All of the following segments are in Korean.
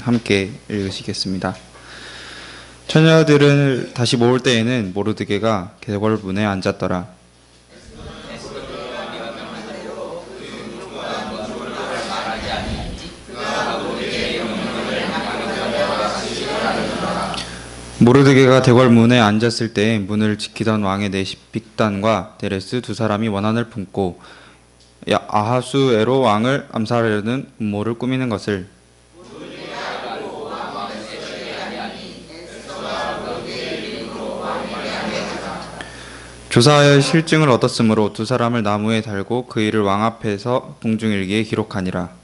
함께 읽으시겠습니다. 처녀들을 다시 모을 때에는 모르드게가 계궐문에 앉았더라. 모르드게가 대궐문에 앉았을 때 문을 지키던 왕의 빅단과 데레스 두 사람이 원한을 품고 아하수에로 왕을 암살하려는 음모를 꾸미는 것을 조사하여 실증을 얻었으므로 두 사람을 나무에 달고 그 일을 왕 앞에서 공중일기에 기록하니라.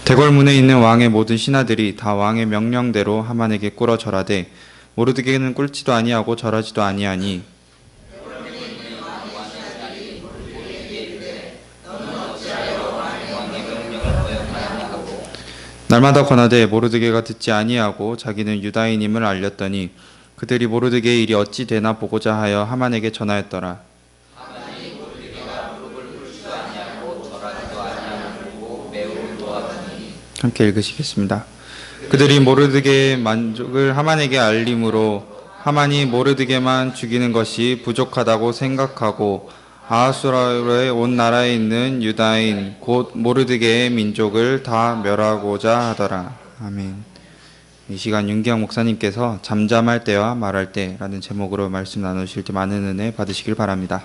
대궐문에 있는 왕의 모든 신하들이 다 왕의 명령대로 하만에게 꿇어 절하되 모르드게는 꿇지도 아니하고 절하지도 아니하니 날마다 권하되 모르드게가 듣지 아니하고 자기는 유다인임을 알렸더니 그들이 모르드게의 일이 어찌 되나 보고자 하여 하만에게 전하였더라. 함께 읽으시겠습니다. 그들이 모르드게의 만족을 하만에게 알림으로 하만이 모르드게만 죽이는 것이 부족하다고 생각하고 아하수에로의 온 나라에 있는 유다인 곧 모르드게의 민족을 다 멸하고자 하더라. 아멘. 이 시간 윤기영 목사님께서 잠잠할 때와 말할 때라는 제목으로 말씀 나누실 때 많은 은혜 받으시길 바랍니다.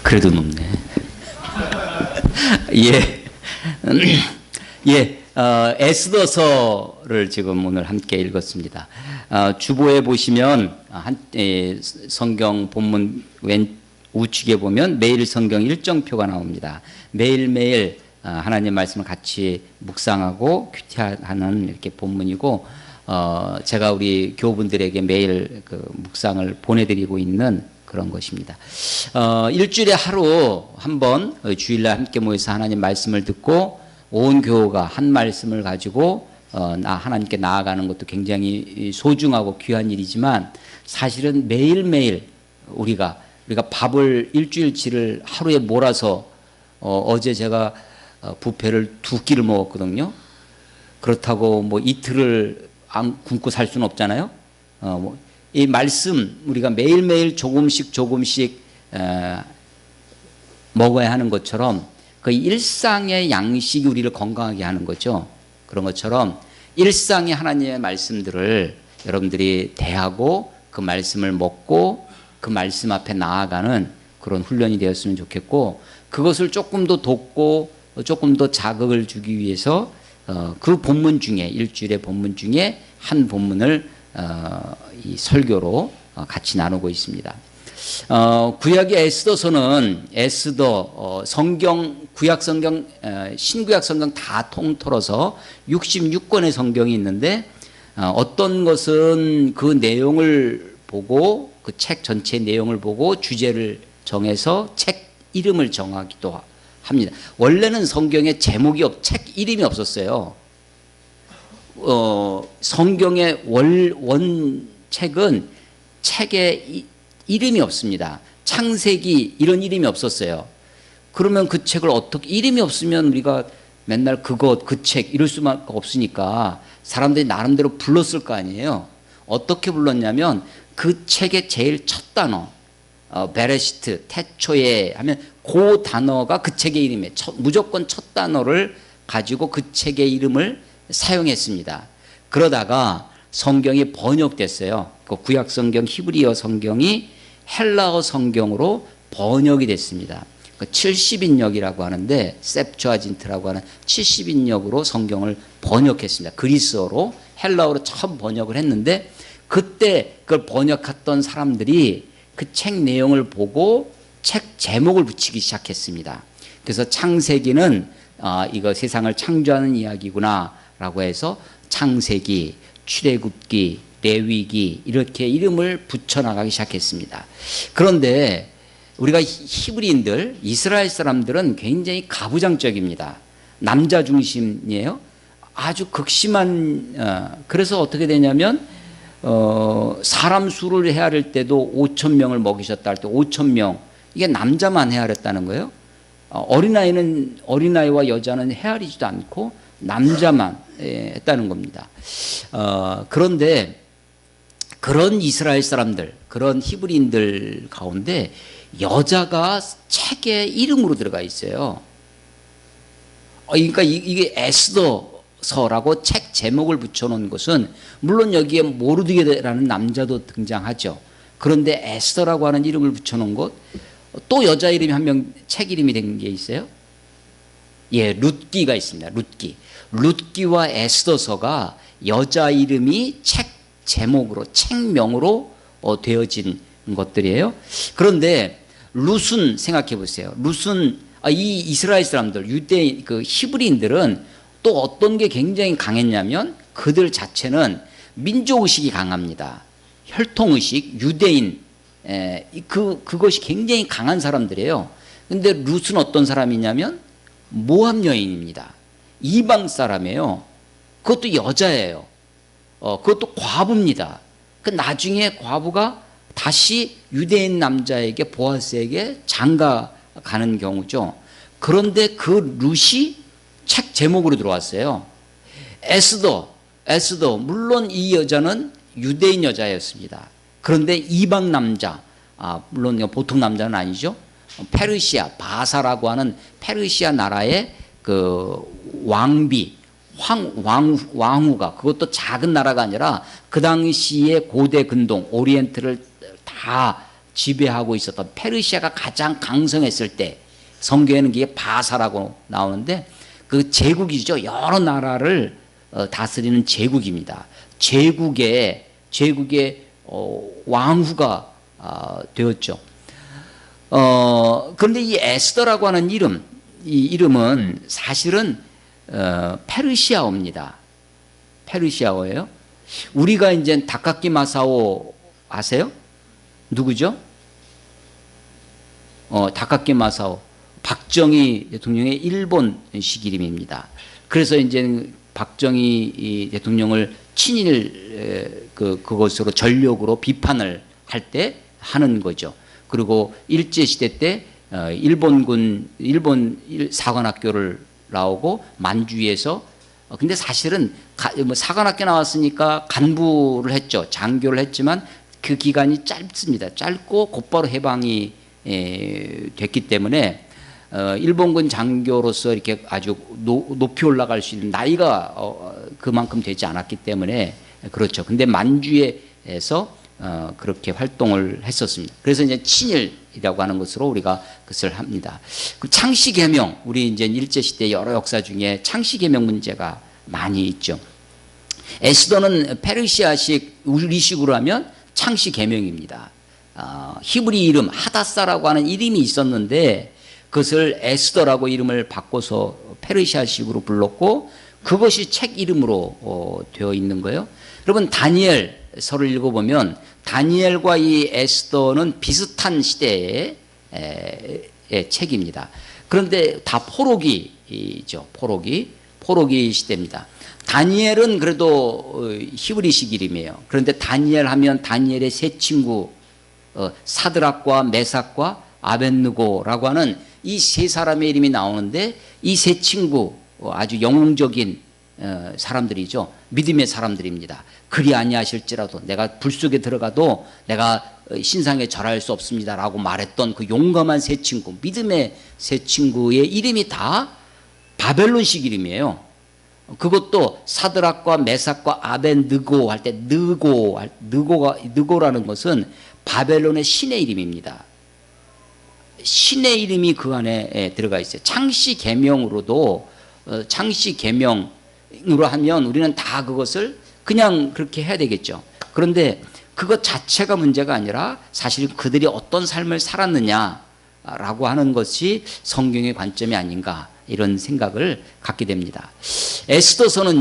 그래도 높네. 에스더서를 지금 오늘 함께 읽었습니다. 주보에 보시면 성경 본문 왼 우측에 보면 매일 성경 일정표가 나옵니다. 매일매일 하나님 말씀을 같이 묵상하고 큐티하는 이렇게 본문이고, 제가 우리 교우분들에게 매일 그 묵상을 보내드리고 있는 그런 것입니다. 일주일에 하루 한 번 주일날 함께 모여서 하나님 말씀을 듣고 온 교우가 한 말씀을 가지고 하나님께 나아가는 것도 굉장히 소중하고 귀한 일이지만, 사실은 매일매일 우리가 밥을 일주일치를 하루에 몰아서 어제 제가 뷔페를 2끼를 먹었거든요. 그렇다고 뭐 이틀을 안 굶고 살 수는 없잖아요. 이 말씀 우리가 매일매일 조금씩 먹어야 하는 것처럼 그 일상의 양식이 우리를 건강하게 하는 거죠. 그런 것처럼 일상의 하나님의 말씀들을 여러분들이 대하고 그 말씀을 먹고 그 말씀 앞에 나아가는 그런 훈련이 되었으면 좋겠고, 그것을 조금 더 돕고 조금 더 자극을 주기 위해서 그 본문 중에 일주일의 본문 중에 한 본문을 이 설교로 같이 나누고 있습니다. 구약의 에스더서는 성경, 구약 성경, 신구약 성경 다 통틀어서 66권의 성경이 있는데, 어떤 것은 그 내용을 보고 그 책 전체 내용을 보고 주제를 정해서 책 이름을 정하기도 합니다. 원래는 성경에 책 이름이 없었어요. 성경의 원책은 책에 이름이 없습니다. 창세기 이런 이름이 없었어요. 그러면 그 책을 어떻게, 이름이 없으면 우리가 맨날 그 책 이럴 수밖에 없으니까 사람들이 나름대로 불렀을 거 아니에요. 어떻게 불렀냐면 그 책의 제일 첫 단어 베레시트 태초에 하면 그 단어가 그 책의 이름이에요. 무조건 첫 단어를 가지고 그 책의 이름을 사용했습니다. 그러다가 성경이 번역됐어요. 그 구약 성경 히브리어 성경이 헬라어 성경으로 번역이 됐습니다. 그 70인역이라고 하는데, 셉투아진트라고 하는 70인역으로 성경을 번역했습니다. 그리스어로 헬라어로 처음 번역을 했는데, 그때 그걸 번역했던 사람들이 그 책 내용을 보고 책 제목을 붙이기 시작했습니다. 그래서 창세기는 이거 세상을 창조하는 이야기구나 라고 해서 창세기, 출애굽기, 레위기 이렇게 이름을 붙여나가기 시작했습니다. 그런데 우리가 히브리인들, 이스라엘 사람들은 굉장히 가부장적입니다. 남자 중심이에요. 아주 극심한 그래서 어떻게 되냐면 사람 수를 헤아릴 때도 5천 명을 먹이셨다 할 때 5천 명 이게 남자만 헤아렸다는 거예요. 어린아이와 여자는 헤아리지도 않고 남자만 했다는 겁니다. 그런데 그런 이스라엘 사람들, 그런 히브리인들 가운데 여자가 책에 이름으로 들어가 있어요. 그러니까 이게 에스더서라고 책 제목을 붙여놓은 것은 물론 여기에 모르드게라는 남자도 등장하죠. 그런데 에스더라고 하는 이름을 붙여놓은 것, 또 여자 이름이 한 명 책 이름이 된 게 있어요. 예, 룻기가 있습니다. 룻기와 에스더서가 여자 이름이 책 제목으로 책명으로 되어진 것들이에요. 그런데 룻은 생각해 보세요. 룻은 이 이스라엘 사람들 유대인 그 히브리인들은 또 어떤 게 굉장히 강했냐면 그들 자체는 민족 의식이 강합니다. 혈통 의식, 유대인 그것이 굉장히 강한 사람들이에요. 근데 룻은 어떤 사람이냐면 모압 여인입니다. 이방 사람이에요. 그것도 여자예요. 그것도 과부입니다. 그 나중에 과부가 다시 유대인 남자에게 보아스에게 장가 가는 경우죠. 그런데 그 룻이 책 제목으로 들어왔어요. 에스더 물론 이 여자는 유대인 여자였습니다. 그런데 이방 남자, 물론 보통 남자는 아니죠. 페르시아 바사라고 하는 페르시아 나라의 그 왕후가 그것도 작은 나라가 아니라 그 당시에 고대 근동 오리엔트를 다 지배하고 있었던 페르시아가 가장 강성했을 때 성경에는 이게 바사라고 나오는데 그 제국이죠. 여러 나라를 다스리는 제국입니다. 제국의 왕후가 되었죠. 그런데 이 에스더라고 하는 이 이름은 사실은 페르시아어입니다. 페르시아어예요. 우리가 이제 다카키 마사오 아세요? 누구죠? 다카키 마사오 박정희 대통령의 일본식 이름입니다. 그래서 이제 박정희 대통령을 친일 그것으로 전력으로 비판을 할 때 하는 거죠. 그리고 일제 시대 때 일본 사관학교를 나오고 만주에서 근데 사실은 사관학교 나왔으니까 간부를 했죠. 장교를 했지만 그 기간이 짧습니다. 짧고 곧바로 해방이 됐기 때문에 일본군 장교로서 이렇게 아주 높이 올라갈 수 있는 나이가 그만큼 되지 않았기 때문에 그렇죠. 근데 만주에서 그렇게 활동을 했었습니다. 그래서 이제 친일이라고 하는 것으로 우리가 그것을 합니다. 그 창씨개명, 우리 이제 일제시대 여러 역사 중에 창씨개명 문제가 많이 있죠. 에스더는 페르시아식, 우리식으로 하면 창씨개명입니다. 히브리 이름 하다사라고 하는 이름이 있었는데 그것을 에스더라고 이름을 바꿔서 페르시아식으로 불렀고 그것이 책 이름으로 되어 있는 거예요. 여러분 다니엘서를 읽어보면 다니엘과 이 에스더는 비슷한 시대의 책입니다. 그런데 다 포로기죠. 포로기 시대입니다. 다니엘은 그래도 히브리식 이름이에요. 그런데 다니엘 하면 다니엘의 세 친구 사드락과 메삭과 아벳느고라고 하는 이 세 사람의 이름이 나오는데 이 세 친구 아주 영웅적인 사람들이죠. 믿음의 사람들입니다. 그리 아니하실지라도 내가 불 속에 들어가도 내가 신상에 절할 수 없습니다라고 말했던 그 용감한 세 친구, 믿음의 세 친구의 이름이 다 바벨론식 이름이에요. 그것도 사드락과 메삭과 아벳느고 할 때 느고라는 것은 바벨론의 신의 이름입니다. 신의 이름이 그 안에 들어가 있어요. 창씨 계명으로도 창씨 계명으로 하면 우리는 다 그것을 그냥 그렇게 해야 되겠죠. 그런데 그것 자체가 문제가 아니라 사실 그들이 어떤 삶을 살았느냐라고 하는 것이 성경의 관점이 아닌가 이런 생각을 갖게 됩니다. 에스더서는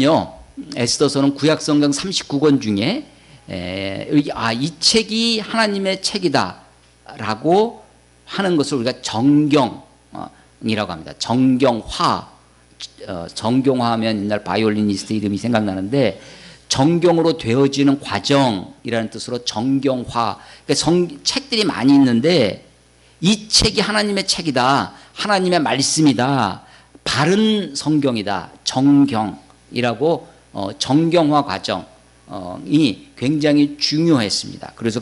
구약성경 39권 중에 이 책이 하나님의 책이다라고 하는 것을 우리가 정경이라고 합니다. 정경화, 정경화하면 옛날 바이올리니스트 이름이 생각나는데 정경으로 되어지는 과정이라는 뜻으로 정경화. 그러니까 책들이 많이 있는데 이 책이 하나님의 책이다. 하나님의 말씀이다. 바른 성경이다. 정경이라고 정경화 과정이 굉장히 중요했습니다. 그래서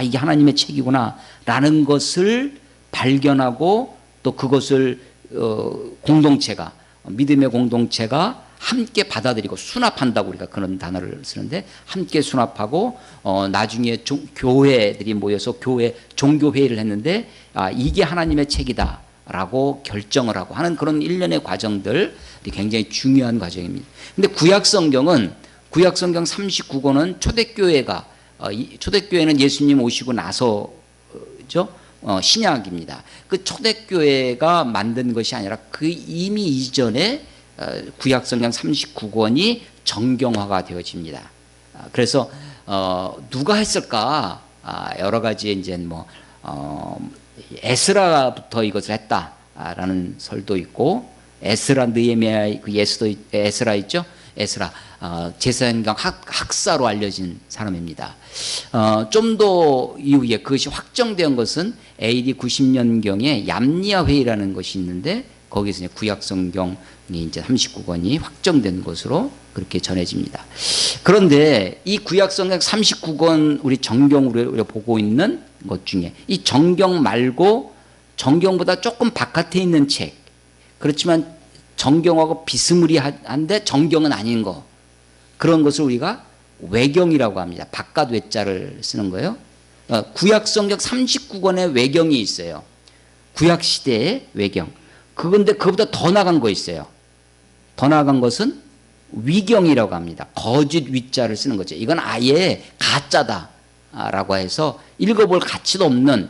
이게 하나님의 책이구나라는 것을 발견하고 또 그것을 공동체가 믿음의 공동체가 함께 받아들이고 수납한다고 우리가 그런 단어를 쓰는데 함께 수납하고 나중에 교회들이 모여서 교회 종교회의를 했는데 이게 하나님의 책이다라고 결정을 하고 하는 그런 일련의 과정들이 굉장히 중요한 과정입니다. 근데 구약성경 39권은 초대교회는 예수님 오시고 나서죠. 신약입니다. 그 초대교회가 만든 것이 아니라 그 이미 이전에 구약성경 39권이 정경화가 되어집니다. 그래서 누가 했을까? 여러 가지 이제 에스라부터 이것을 했다라는 설도 있고 에스라 느헤미야 에스라 있죠? 에스라 제사장경 학사로 알려진 사람입니다. 좀 더 이후에 그것이 확정된 것은 AD 90년경에 얌니아 회의라는 것이 있는데 거기서 이제 구약성경이 이제 39권이 확정된 것으로 그렇게 전해집니다. 그런데 이 구약성경 39권 우리 정경으로 우리가 보고 있는 것 중에 이 정경 말고 정경보다 조금 바깥에 있는 책, 그렇지만 정경하고 비스무리한데 정경은 아닌 거, 그런 것을 우리가 외경이라고 합니다. 바깥 외자를 쓰는 거예요. 구약성경 39권의 외경이 있어요. 구약시대의 외경. 그건데 그거보다 더 나간 거 있어요. 더 나간 것은 위경이라고 합니다. 거짓 위자를 쓰는 거죠. 이건 아예 가짜다라고 해서 읽어볼 가치도 없는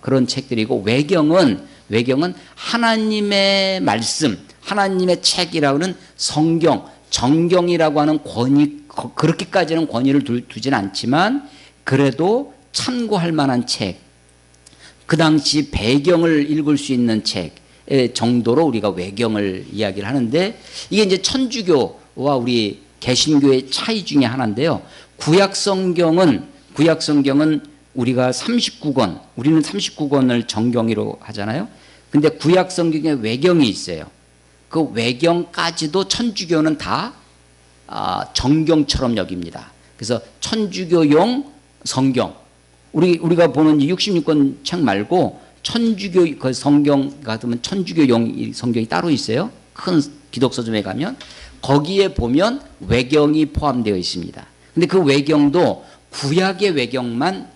그런 책들이고, 외경은 하나님의 말씀, 하나님의 책이라고는 성경, 정경이라고 하는 권위, 그렇게까지는 권위를 두진 않지만 그래도 참고할 만한 책, 그 당시 배경을 읽을 수 있는 책의 정도로 우리가 외경을 이야기를 하는데, 이게 이제 천주교와 우리 개신교의 차이 중에 하나인데요. 구약성경은 우리가 39권, 우리는 39권을 정경으로 하잖아요. 근데 구약성경에 외경이 있어요. 그 외경까지도 천주교는 다 정경처럼 여깁니다. 그래서 천주교용 성경, 우리가 보는 66권 책 말고 천주교 그 성경 같으면 천주교용 성경이 따로 있어요. 큰 기독서점에 가면 거기에 보면 외경이 포함되어 있습니다. 근데 그 외경도 구약의 외경만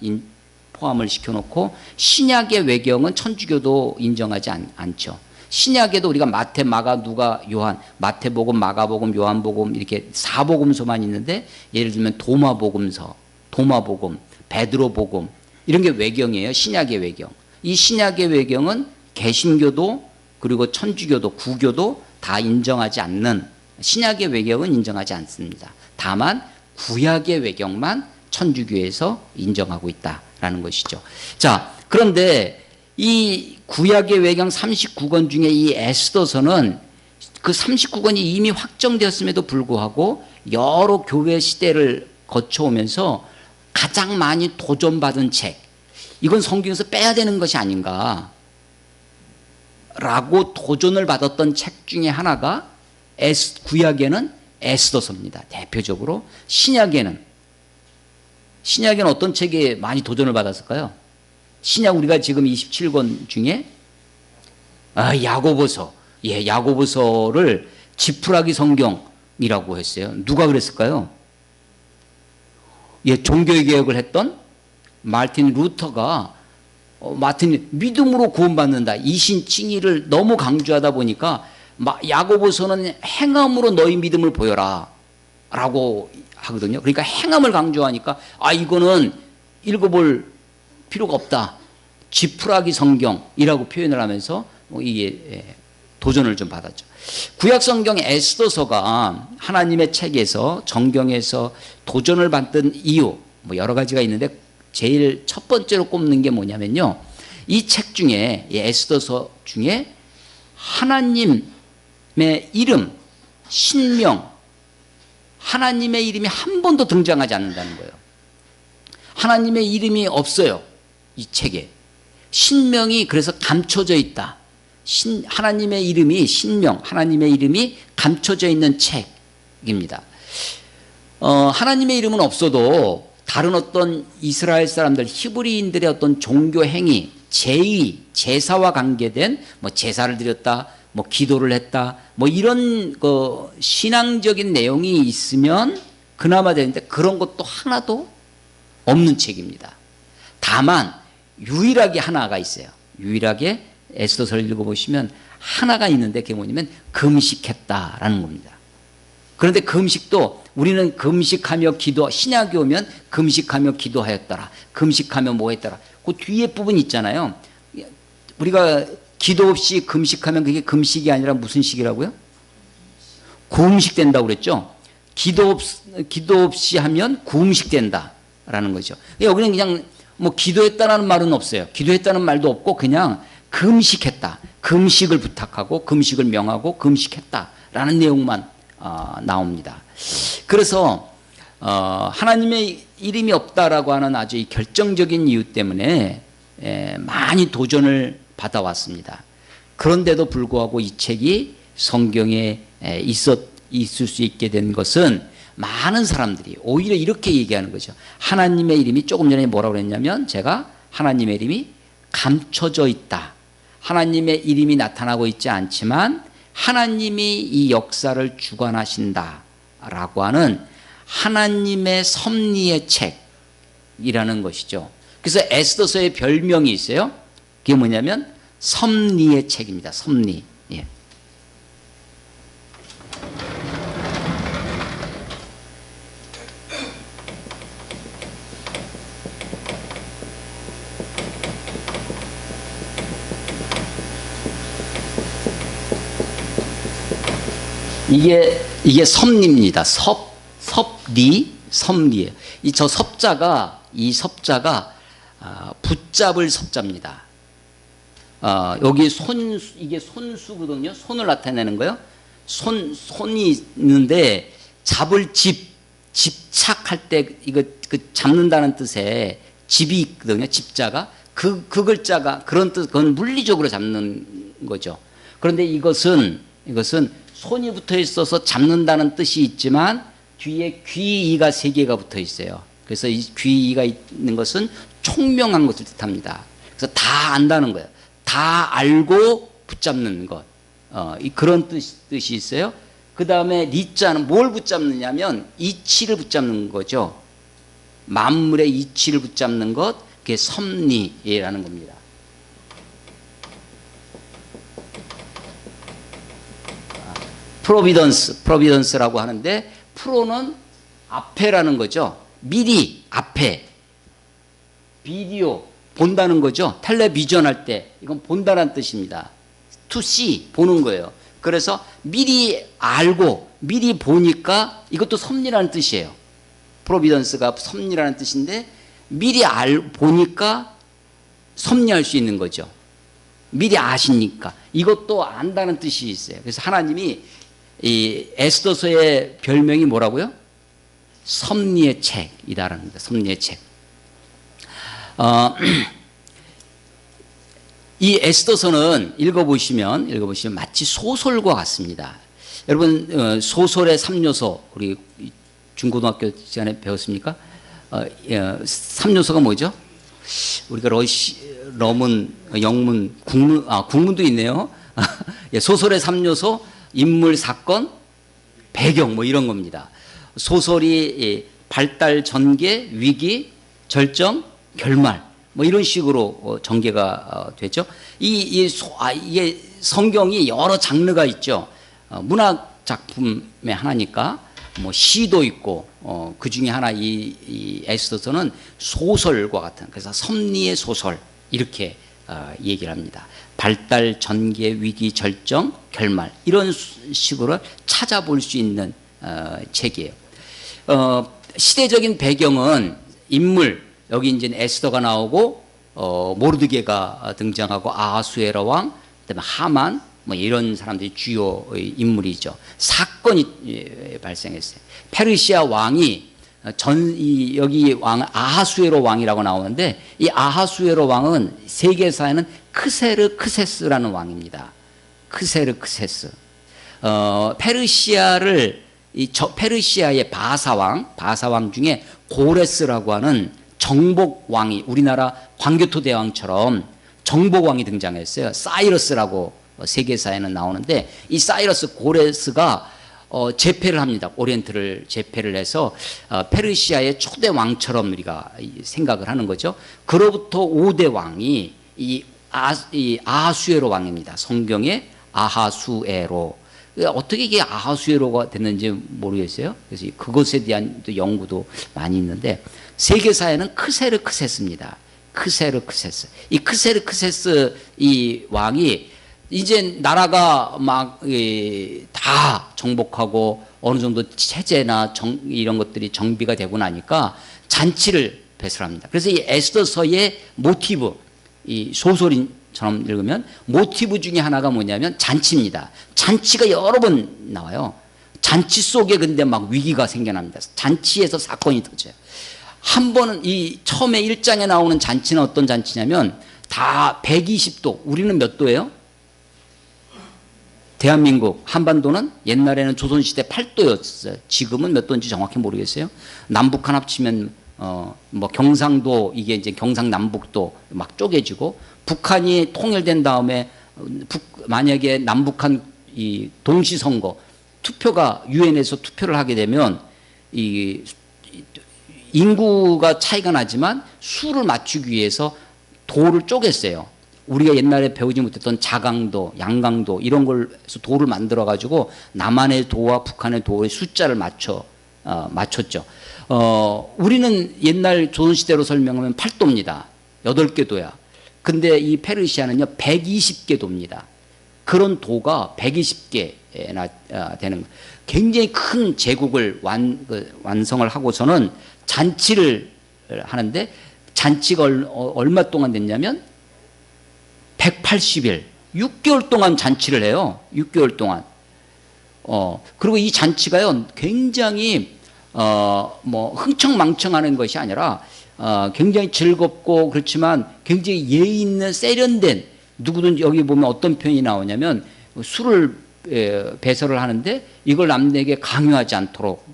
포함을 시켜놓고 신약의 외경은 천주교도 인정하지 않죠. 신약에도 우리가 마태, 마가, 누가, 요한, 마태복음, 마가복음, 요한복음 이렇게 4복음서만 있는데, 예를 들면 도마복음서, 도마복음, 베드로복음 이런 게 외경이에요. 신약의 외경. 이 신약의 외경은 개신교도 그리고 천주교도 구교도 다 인정하지 않는, 신약의 외경은 인정하지 않습니다. 다만 구약의 외경만 천주교에서 인정하고 있다라는 것이죠. 자, 그런데 이 구약의 외경 39권 중에 이 에스더서는 그 39권이 이미 확정되었음에도 불구하고 여러 교회 시대를 거쳐오면서 가장 많이 도전받은 책, 이건 성경에서 빼야 되는 것이 아닌가 라고 도전을 받았던 책 중에 하나가 구약에는 에스더서입니다. 대표적으로. 신약에는 어떤 책이 많이 도전을 받았을까요? 신약 우리가 지금 27권 중에 야고보서, 야고보서를 지푸라기 성경이라고 했어요. 누가 그랬을까요? 종교의 개혁을 했던 마틴 루터가 믿음으로 구원받는다, 이신칭의를 너무 강조하다 보니까 야고보서는 행함으로 너희 믿음을 보여라 라고 하거든요. 그러니까 행함을 강조하니까 이거는 읽어볼 필요가 없다, 지푸라기 성경이라고 표현을 하면서 이게 도전을 좀 받았죠. 구약성경 에스더서가 하나님의 책에서, 정경에서 도전을 받던 이유 여러 가지가 있는데, 제일 첫 번째로 꼽는 게 뭐냐면요, 이 책 중에, 이 에스더서 중에 하나님 이름, 신명, 하나님의 이름이 한 번도 등장하지 않는다는 거예요. 하나님의 이름이 없어요, 이 책에. 신명이 그래서 감춰져 있다. 하나님의 이름이, 신명, 하나님의 이름이 감춰져 있는 책입니다. 하나님의 이름은 없어도 다른 어떤 이스라엘 사람들, 히브리인들의 어떤 종교 행위, 제의, 제사와 관계된 뭐 제사를 드렸다, 뭐 기도를 했다, 뭐 이런 신앙적인 내용이 있으면 그나마 되는데 그런 것도 하나도 없는 책입니다. 다만 유일하게 하나가 있어요. 유일하게 에스더서를 읽어보시면 하나가 있는데 그게 뭐냐면 금식했다라는 겁니다. 그런데 금식도 우리는 금식하며 기도, 신약에 오면 금식하며 기도하였더라, 금식하며 뭐 했더라, 그 뒤에 부분 있잖아요. 우리가 기도 없이 금식하면 그게 금식이 아니라 무슨 식이라고요? 구음식된다고 그랬죠. 기도 없이 하면 구음식된다라는 거죠. 여기는 그냥 뭐 기도했다라는 말은 없어요. 기도했다는 말도 없고 그냥 금식했다, 금식을 부탁하고 금식을 명하고 금식했다라는 내용만 나옵니다. 그래서 하나님의 이름이 없다라고 하는 아주 이 결정적인 이유 때문에 많이 도전을 받아왔습니다. 그런데도 불구하고 이 책이 성경에 있을 수 있게 된 것은 많은 사람들이 오히려 이렇게 얘기하는 거죠. 하나님의 이름이, 조금 전에 뭐라고 그랬냐면 제가 하나님의 이름이 감춰져 있다. 하나님의 이름이 나타나고 있지 않지만 하나님이 이 역사를 주관하신다라고 하는 하나님의 섭리의 책이라는 것이죠. 그래서 에스더서의 별명이 있어요. 그게 뭐냐면 섭리의 책입니다. 섭리. 예. 이게 섭리입니다. 섭리예요. 이 섭자가 붙잡을 섭자입니다. 여기 이게 손수거든요. 손을 나타내는 거예요. 손이 있는데 잡을 집착할 때 이거 잡는다는 뜻의 집이 있거든요. 집자가 그 글자가 그런 뜻, 그건 물리적으로 잡는 거죠. 그런데 이것은 손이 붙어 있어서 잡는다는 뜻이 있지만 뒤에 귀이가 3개가 붙어 있어요. 그래서 이 귀이가 있는 것은 총명한 것을 뜻합니다. 그래서 다 안다는 거예요. 다 알고 붙잡는 것. 그런 뜻이 있어요. 그 다음에 리자는 뭘 붙잡느냐면 이치를 붙잡는 거죠. 만물의 이치를 붙잡는 것, 그게 섭리라는 겁니다. 프로비던스라고 하는데 프로는 앞에라는 거죠. 미리 앞에. 비디오 본다는 거죠. 텔레비전 할 때 이건 본다는 뜻입니다. to see 보는 거예요. 그래서 미리 알고 미리 보니까 이것도 섭리라는 뜻이에요. 프로비던스가 섭리라는 뜻인데 미리 보니까 섭리할 수 있는 거죠. 미리 아시니까 이것도 안다는 뜻이 있어요. 그래서 하나님이 이 에스더서의 별명이 뭐라고요? 섭리의 책이다라는 겁니다. 섭리의 책. 이 에스더서는 읽어보시면 마치 소설과 같습니다. 여러분 소설의 3요소 우리 중고등학교 시간에 배웠습니까? 3요소가 뭐죠? 우리가 러문, 영문, 국문도 있네요. 소설의 3요소 인물, 사건, 배경 뭐 이런 겁니다. 소설이 발달, 전개, 위기, 절정, 결말 뭐 이런 식으로 전개가 되죠. 이게 성경이 여러 장르가 있죠. 문학 작품의 하나니까 뭐 시도 있고 그 중에 하나 이 에스더서는 소설과 같은, 그래서 섭리의 소설 이렇게 얘기를 합니다. 발달, 전개, 위기, 절정, 결말 이런 식으로 찾아볼 수 있는 책이에요. 시대적인 배경은 인물, 여기 이제 에스더가 나오고 모르드게가 등장하고 아하수에라 왕, 그다음에 하만, 뭐 이런 사람들이 주요의 인물이죠. 사건이 발생했어요. 페르시아 왕이 여기 왕 아하수에로 왕이라고 나오는데, 이 아하수에로 왕은 세계사에는 크세르크세스라는 왕입니다. 크세르크세스. 페르시아의 바사왕 중에 고레스라고 하는 정복왕이, 우리나라 광교토대왕처럼 정복왕이 등장했어요. 사이러스라고 세계사에는 나오는데, 이 사이러스 고레스가 제패를 합니다. 오리엔트를 제패를 해서 페르시아의 초대 왕처럼 우리가 생각을 하는 거죠. 그로부터 5대 왕이 이 아하수에로 왕입니다. 성경에 아하수에로. 어떻게 이게 아하수에로가 됐는지 모르겠어요. 그래서 그것에 대한 연구도 많이 있는데, 세계사에는 크세르크세스입니다. 크세르크세스. 이 크세르크세스 이 왕이 이제 나라가 막 다 정복하고 어느 정도 체제나 이런 것들이 정비가 되고 나니까 잔치를 배설합니다. 그래서 이 에스더서의 모티브, 이 소설처럼 읽으면 모티브 중에 하나가 뭐냐면 잔치입니다. 잔치가 여러 번 나와요. 잔치 속에 근데 막 위기가 생겨납니다. 잔치에서 사건이 터져요. 한 번은 이 처음에 1장에 나오는 잔치는 어떤 잔치냐면 다 120도, 우리는 몇 도예요? 대한민국 한반도는 옛날에는 조선시대 8도였어요. 지금은 몇 도인지 정확히 모르겠어요. 남북한 합치면 뭐 경상도, 이게 이제 경상남북도 막 쪼개지고, 북한이 통일된 다음에 만약에 남북한 이 동시선거 투표가 유엔에서 투표를 하게 되면 이 인구가 차이가 나지만 수를 맞추기 위해서 도를 쪼갰어요. 우리가 옛날에 배우지 못했던 자강도, 양강도 이런 걸해서 도를 만들어 가지고 남한의 도와 북한의 도의 숫자를 맞췄죠. 우리는 옛날 조선시대로 설명하면 8도입니다. 8개 도야. 근데 이 페르시아는요 120개 도입니다. 그런 도가 120개나 되는, 굉장히 큰 제국을 완성을 하고서는 잔치를 하는데, 잔치가 얼마 동안 됐냐면 180일, 6개월 동안 잔치를 해요. 6개월 동안. 그리고 이 잔치가요, 굉장히, 뭐, 흥청망청하는 것이 아니라, 굉장히 즐겁고, 그렇지만 굉장히 예의 있는 세련된, 누구든지 여기 보면 어떤 표현이 나오냐면, 술을 배설을 하는데, 이걸 남에게 강요하지 않도록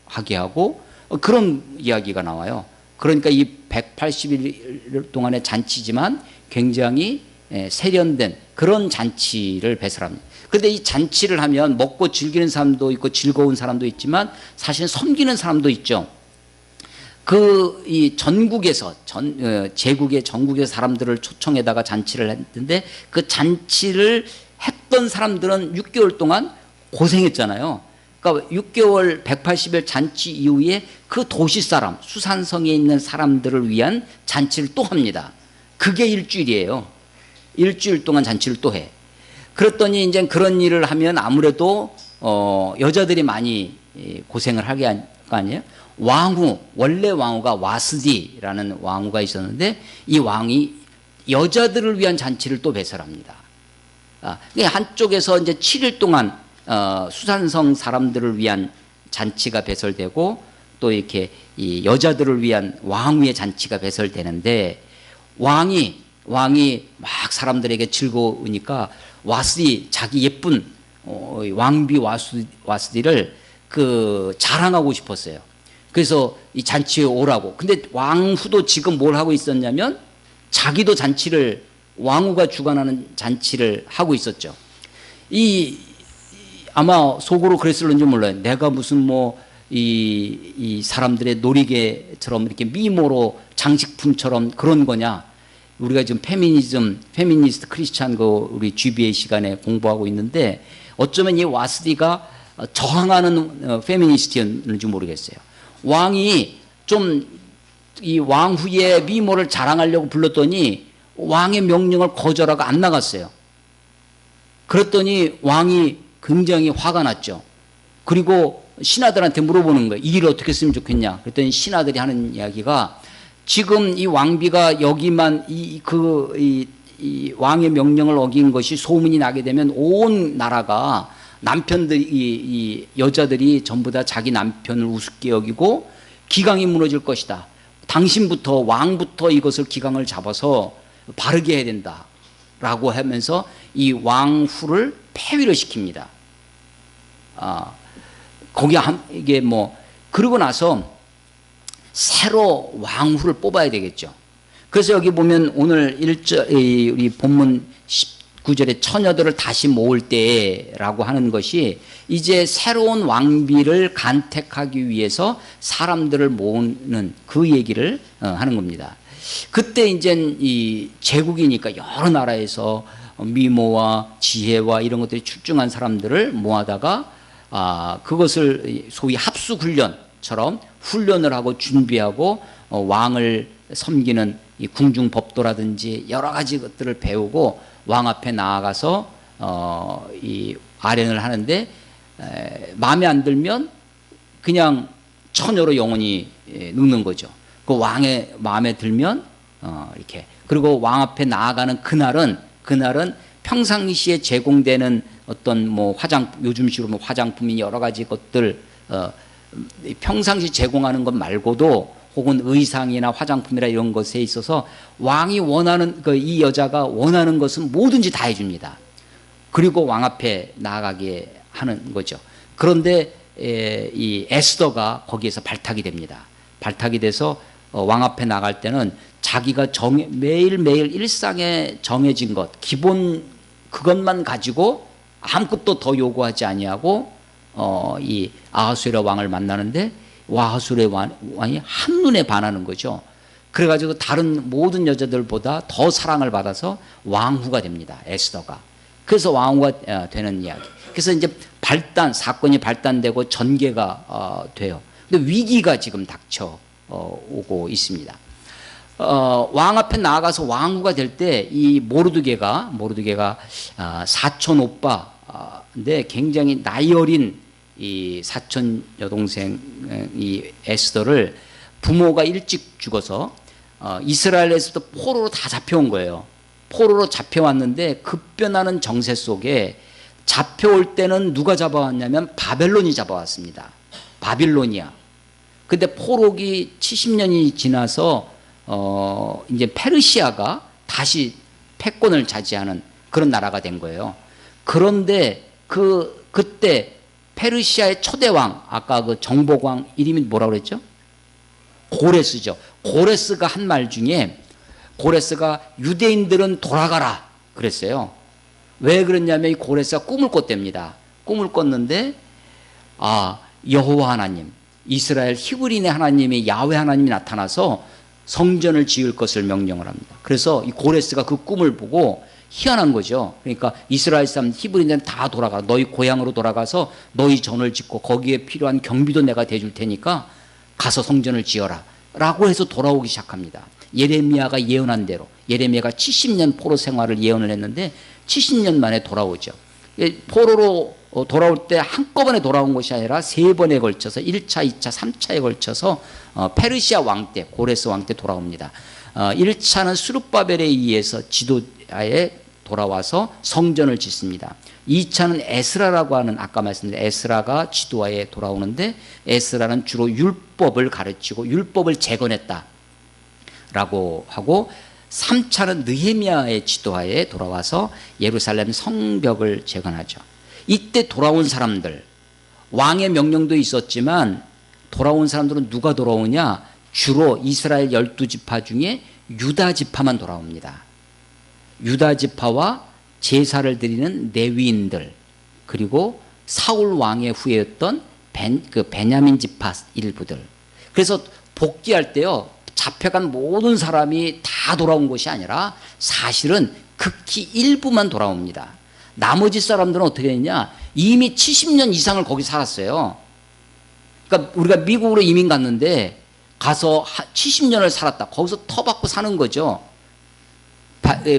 하게 하고, 그런 이야기가 나와요. 그러니까 이 180일 동안의 잔치지만 굉장히 세련된 그런 잔치를 배설합니다. 그런데 이 잔치를 하면 먹고 즐기는 사람도 있고 즐거운 사람도 있지만 사실 섬기는 사람도 있죠. 이 전국에서 제국의 전국의 사람들을 초청해다가 잔치를 했는데, 그 잔치를 했던 사람들은 6개월 동안 고생했잖아요. 그러니까 6개월 180일 잔치 이후에 그 도시 사람, 수산성에 있는 사람들을 위한 잔치를 또 합니다. 그게 일주일이에요. 일주일 동안 잔치를 또 해. 그랬더니 이제 그런 일을 하면 아무래도 여자들이 많이 고생을 하게 할 거 아니에요. 원래 왕후가 와스디라는 왕후가 있었는데, 이 왕이 여자들을 위한 잔치를 또 배설합니다. 한쪽에서 이제 7일 동안 수산성 사람들을 위한 잔치가 배설되고, 또 이렇게 이 여자들을 위한 왕후의 잔치가 배설되는데, 왕이 막 사람들에게 즐거우니까 와스디, 자기 예쁜 왕비 와스디를 자랑하고 싶었어요. 그래서 이 잔치에 오라고. 근데 왕후도 지금 뭘 하고 있었냐면, 자기도 잔치를, 왕후가 주관하는 잔치를 하고 있었죠. 아마 속으로 그랬을는지 몰라요. 내가 무슨 이 사람들의 놀이개처럼 이렇게 미모로 장식품처럼 그런 거냐. 우리가 지금 페미니스트 크리스찬 우리 GBA 시간에 공부하고 있는데, 어쩌면 이 와스디가 저항하는 페미니스트였는지 모르겠어요. 왕이 이 왕후의 미모를 자랑하려고 불렀더니 왕의 명령을 거절하고 안 나갔어요. 그랬더니 왕이 굉장히 화가 났죠. 그리고 신하들한테 물어보는 거예요. 이 일을 어떻게 했으면 좋겠냐. 그랬더니 신하들이 하는 이야기가, 지금 이 왕비가 여기만 이 왕의 명령을 어긴 것이 소문이 나게 되면 온 나라가 남편들이 이 여자들이 전부 다 자기 남편을 우습게 여기고 기강이 무너질 것이다. 당신부터 왕부터 이것을 기강을 잡아서 바르게 해야 된다라고 하면서 이 왕후를 폐위를 시킵니다. 이게 뭐 그러고 나서 새로 왕후를 뽑아야 되겠죠. 그래서 여기 보면 오늘 우리 본문 19절에 처녀들을 다시 모을 때라고 하는 것이 이제 새로운 왕비를 간택하기 위해서 사람들을 모으는 그 얘기를 하는 겁니다. 그때 이제 이 제국이니까 여러 나라에서 미모와 지혜와 이런 것들이 출중한 사람들을 모아다가 그것을 소위 합수 훈련처럼 훈련을 하고 준비하고 왕을 섬기는 이 궁중 법도라든지 여러 가지 것들을 배우고 왕 앞에 나아가서 이 아련을 하는데 마음에 안 들면 그냥 처녀로 영원히 늙는 거죠. 그 왕의 마음에 들면 이렇게 그리고 왕 앞에 나아가는 그날은 평상시에 제공되는 어떤 뭐 요즘식으로 뭐 화장품이 여러 가지 것들 평상시 제공하는 것 말고도 혹은 의상이나 화장품이나 이런 것에 있어서 왕이 원하는 이 여자가 원하는 것은 뭐든지 다 해줍니다. 그리고 왕 앞에 나아가게 하는 거죠. 그런데 이 에스더가 거기에서 발탁이 됩니다. 발탁이 돼서 왕 앞에 나갈 때는 자기가 매일매일 일상에 정해진 것 기본 그것만 가지고 아무것도 더 요구하지 아니하고 이 아하수에라 왕을 만나는데 아하수에라 왕이 한눈에 반하는 거죠. 그래가지고 다른 모든 여자들보다 더 사랑을 받아서 왕후가 됩니다. 에스더가. 그래서 왕후가 되는 이야기. 그래서 이제 사건이 발단되고 전개가 돼요. 근데 위기가 지금 오고 있습니다. 왕 앞에 나아가서 왕후가 될 때 이 모르드게가 사촌 오빠인데 굉장히 나이 어린 이 사촌 여동생 이 에스더를 부모가 일찍 죽어서 이스라엘에서도 포로로 다 잡혀온 거예요. 포로로 잡혀왔는데 급변하는 정세 속에 잡혀올 때는 누가 잡아왔냐면 바벨론이 잡아왔습니다. 바빌로니아. 근데 포로기 70년이 지나서 이제 페르시아가 다시 패권을 차지하는 그런 나라가 된 거예요. 그런데 그때 페르시아의 초대왕, 아까 그 정복왕 이름이 뭐라고 그랬죠? 고레스죠. 고레스가 한 말 중에 고레스가 유대인들은 돌아가라 그랬어요. 왜 그랬냐면 이 고레스가 꿈을 꿨답니다. 꿈을 꿨는데 여호와 하나님, 이스라엘 히브리인의 하나님이 야훼 하나님이 나타나서 성전을 지을 것을 명령을 합니다. 그래서 이 고레스가 그 꿈을 보고 희한한 거죠. 그러니까 이스라엘 사람 히브리인들은 다 돌아가. 너희 고향으로 돌아가서 너희 전을 짓고 거기에 필요한 경비도 내가 대줄 테니까 가서 성전을 지어라 라고 해서 돌아오기 시작합니다. 예레미야가 예언한 대로 예레미야가 70년 포로 생활을 예언을 했는데 70년 만에 돌아오죠. 포로로 돌아올 때 한꺼번에 돌아온 것이 아니라 세 번에 걸쳐서 1차, 2차, 3차에 걸쳐서 페르시아 왕 때, 고레스 왕 때 돌아옵니다. 1차는 스룹바벨에 의해서 지도자에 돌아와서 성전을 짓습니다. 2차는 에스라라고 하는 아까 말씀드린 에스라가 지도하에 돌아오는데 에스라는 주로 율법을 가르치고 율법을 재건했다 라고 하고 3차는 느헤미야의 지도하에 돌아와서 예루살렘 성벽을 재건하죠. 이때 돌아온 사람들 왕의 명령도 있었지만 돌아온 사람들은 누가 돌아오냐? 주로 이스라엘 12지파 중에 유다 지파만 돌아옵니다. 유다 지파와 제사를 드리는 레위인들 그리고 사울 왕의 후예였던 베냐민 지파 일부들. 그래서 복귀할 때요 잡혀간 모든 사람이 다 돌아온 것이 아니라 사실은 극히 일부만 돌아옵니다. 나머지 사람들은 어떻게 했냐? 이미 70년 이상을 거기 살았어요. 그러니까 우리가 미국으로 이민 갔는데 가서 70년을 살았다. 거기서 터받고 사는 거죠.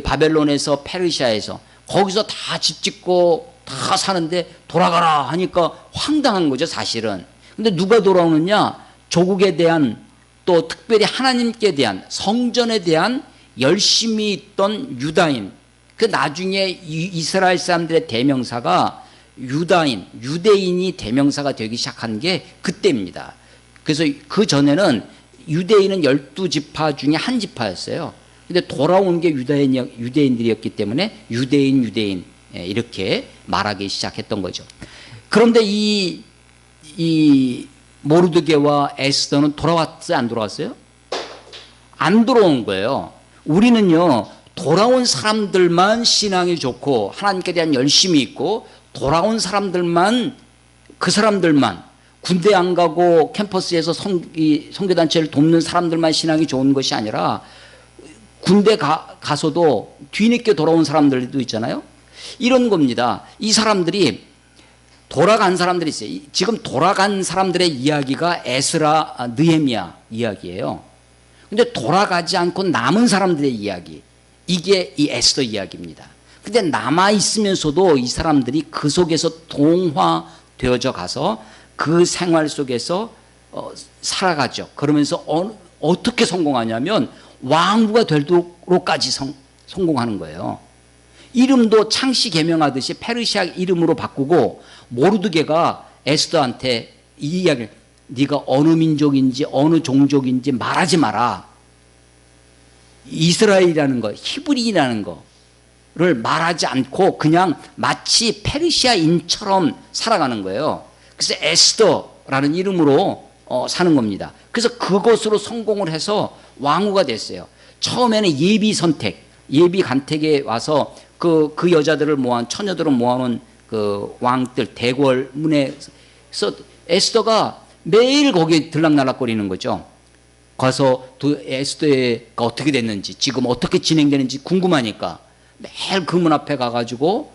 바벨론에서 페르시아에서 거기서 다 집 짓고 다 사는데 돌아가라 하니까 황당한 거죠 사실은. 근데 누가 돌아오느냐? 조국에 대한 또 특별히 하나님께 대한 성전에 대한 열심히 있던 유다인, 그 나중에 이스라엘 사람들의 대명사가 유다인, 유대인이 대명사가 되기 시작한 게 그때입니다. 그래서 그 전에는 유대인은 12지파 중에 한 지파였어요. 근데 돌아온 게 유대인들이었기 때문에 유대인 이렇게 말하기 시작했던 거죠. 그런데 이 모르드게와 에스더는 돌아왔어요, 안 돌아왔어요? 안 돌아온 거예요. 우리는요, 돌아온 사람들만 신앙이 좋고 하나님께 대한 열심이 있고 돌아온 사람들만, 그 사람들만, 군대 안 가고 캠퍼스에서 선교단체를 돕는 사람들만 신앙이 좋은 것이 아니라 군대 가서도 뒤늦게 돌아온 사람들도 있잖아요. 이런 겁니다. 이 사람들이 돌아간 사람들이 있어요. 지금 돌아간 사람들의 이야기가 에스라, 느헤미야 이야기예요. 근데 돌아가지 않고 남은 사람들의 이야기, 이게 이 에스더 이야기입니다. 근데 남아있으면서도 이 사람들이 그 속에서 동화되어져 가서 그 생활 속에서 살아가죠. 그러면서 어떻게 성공하냐면 왕후가 되도록까지 성공하는 거예요. 이름도 창씨 개명하듯이 페르시아 이름으로 바꾸고 모르드게가 에스더한테 이 이야기를, 네가 어느 민족인지 어느 종족인지 말하지 마라. 이스라엘이라는 거, 히브리라는 거를 말하지 않고 그냥 마치 페르시아인처럼 살아가는 거예요. 그래서 에스더라는 이름으로 사는 겁니다. 그래서 그것으로 성공을 해서 왕후가 됐어요. 처음에는 예비 선택, 예비 간택에 와서 그 여자들을 처녀들을 모아놓은 그 왕들 대궐문에서 에스더가 매일 거기에 들락날락거리는 거죠. 가서 에스더가 어떻게 됐는지, 지금 어떻게 진행되는지 궁금하니까 매일 그 문 앞에 가가지고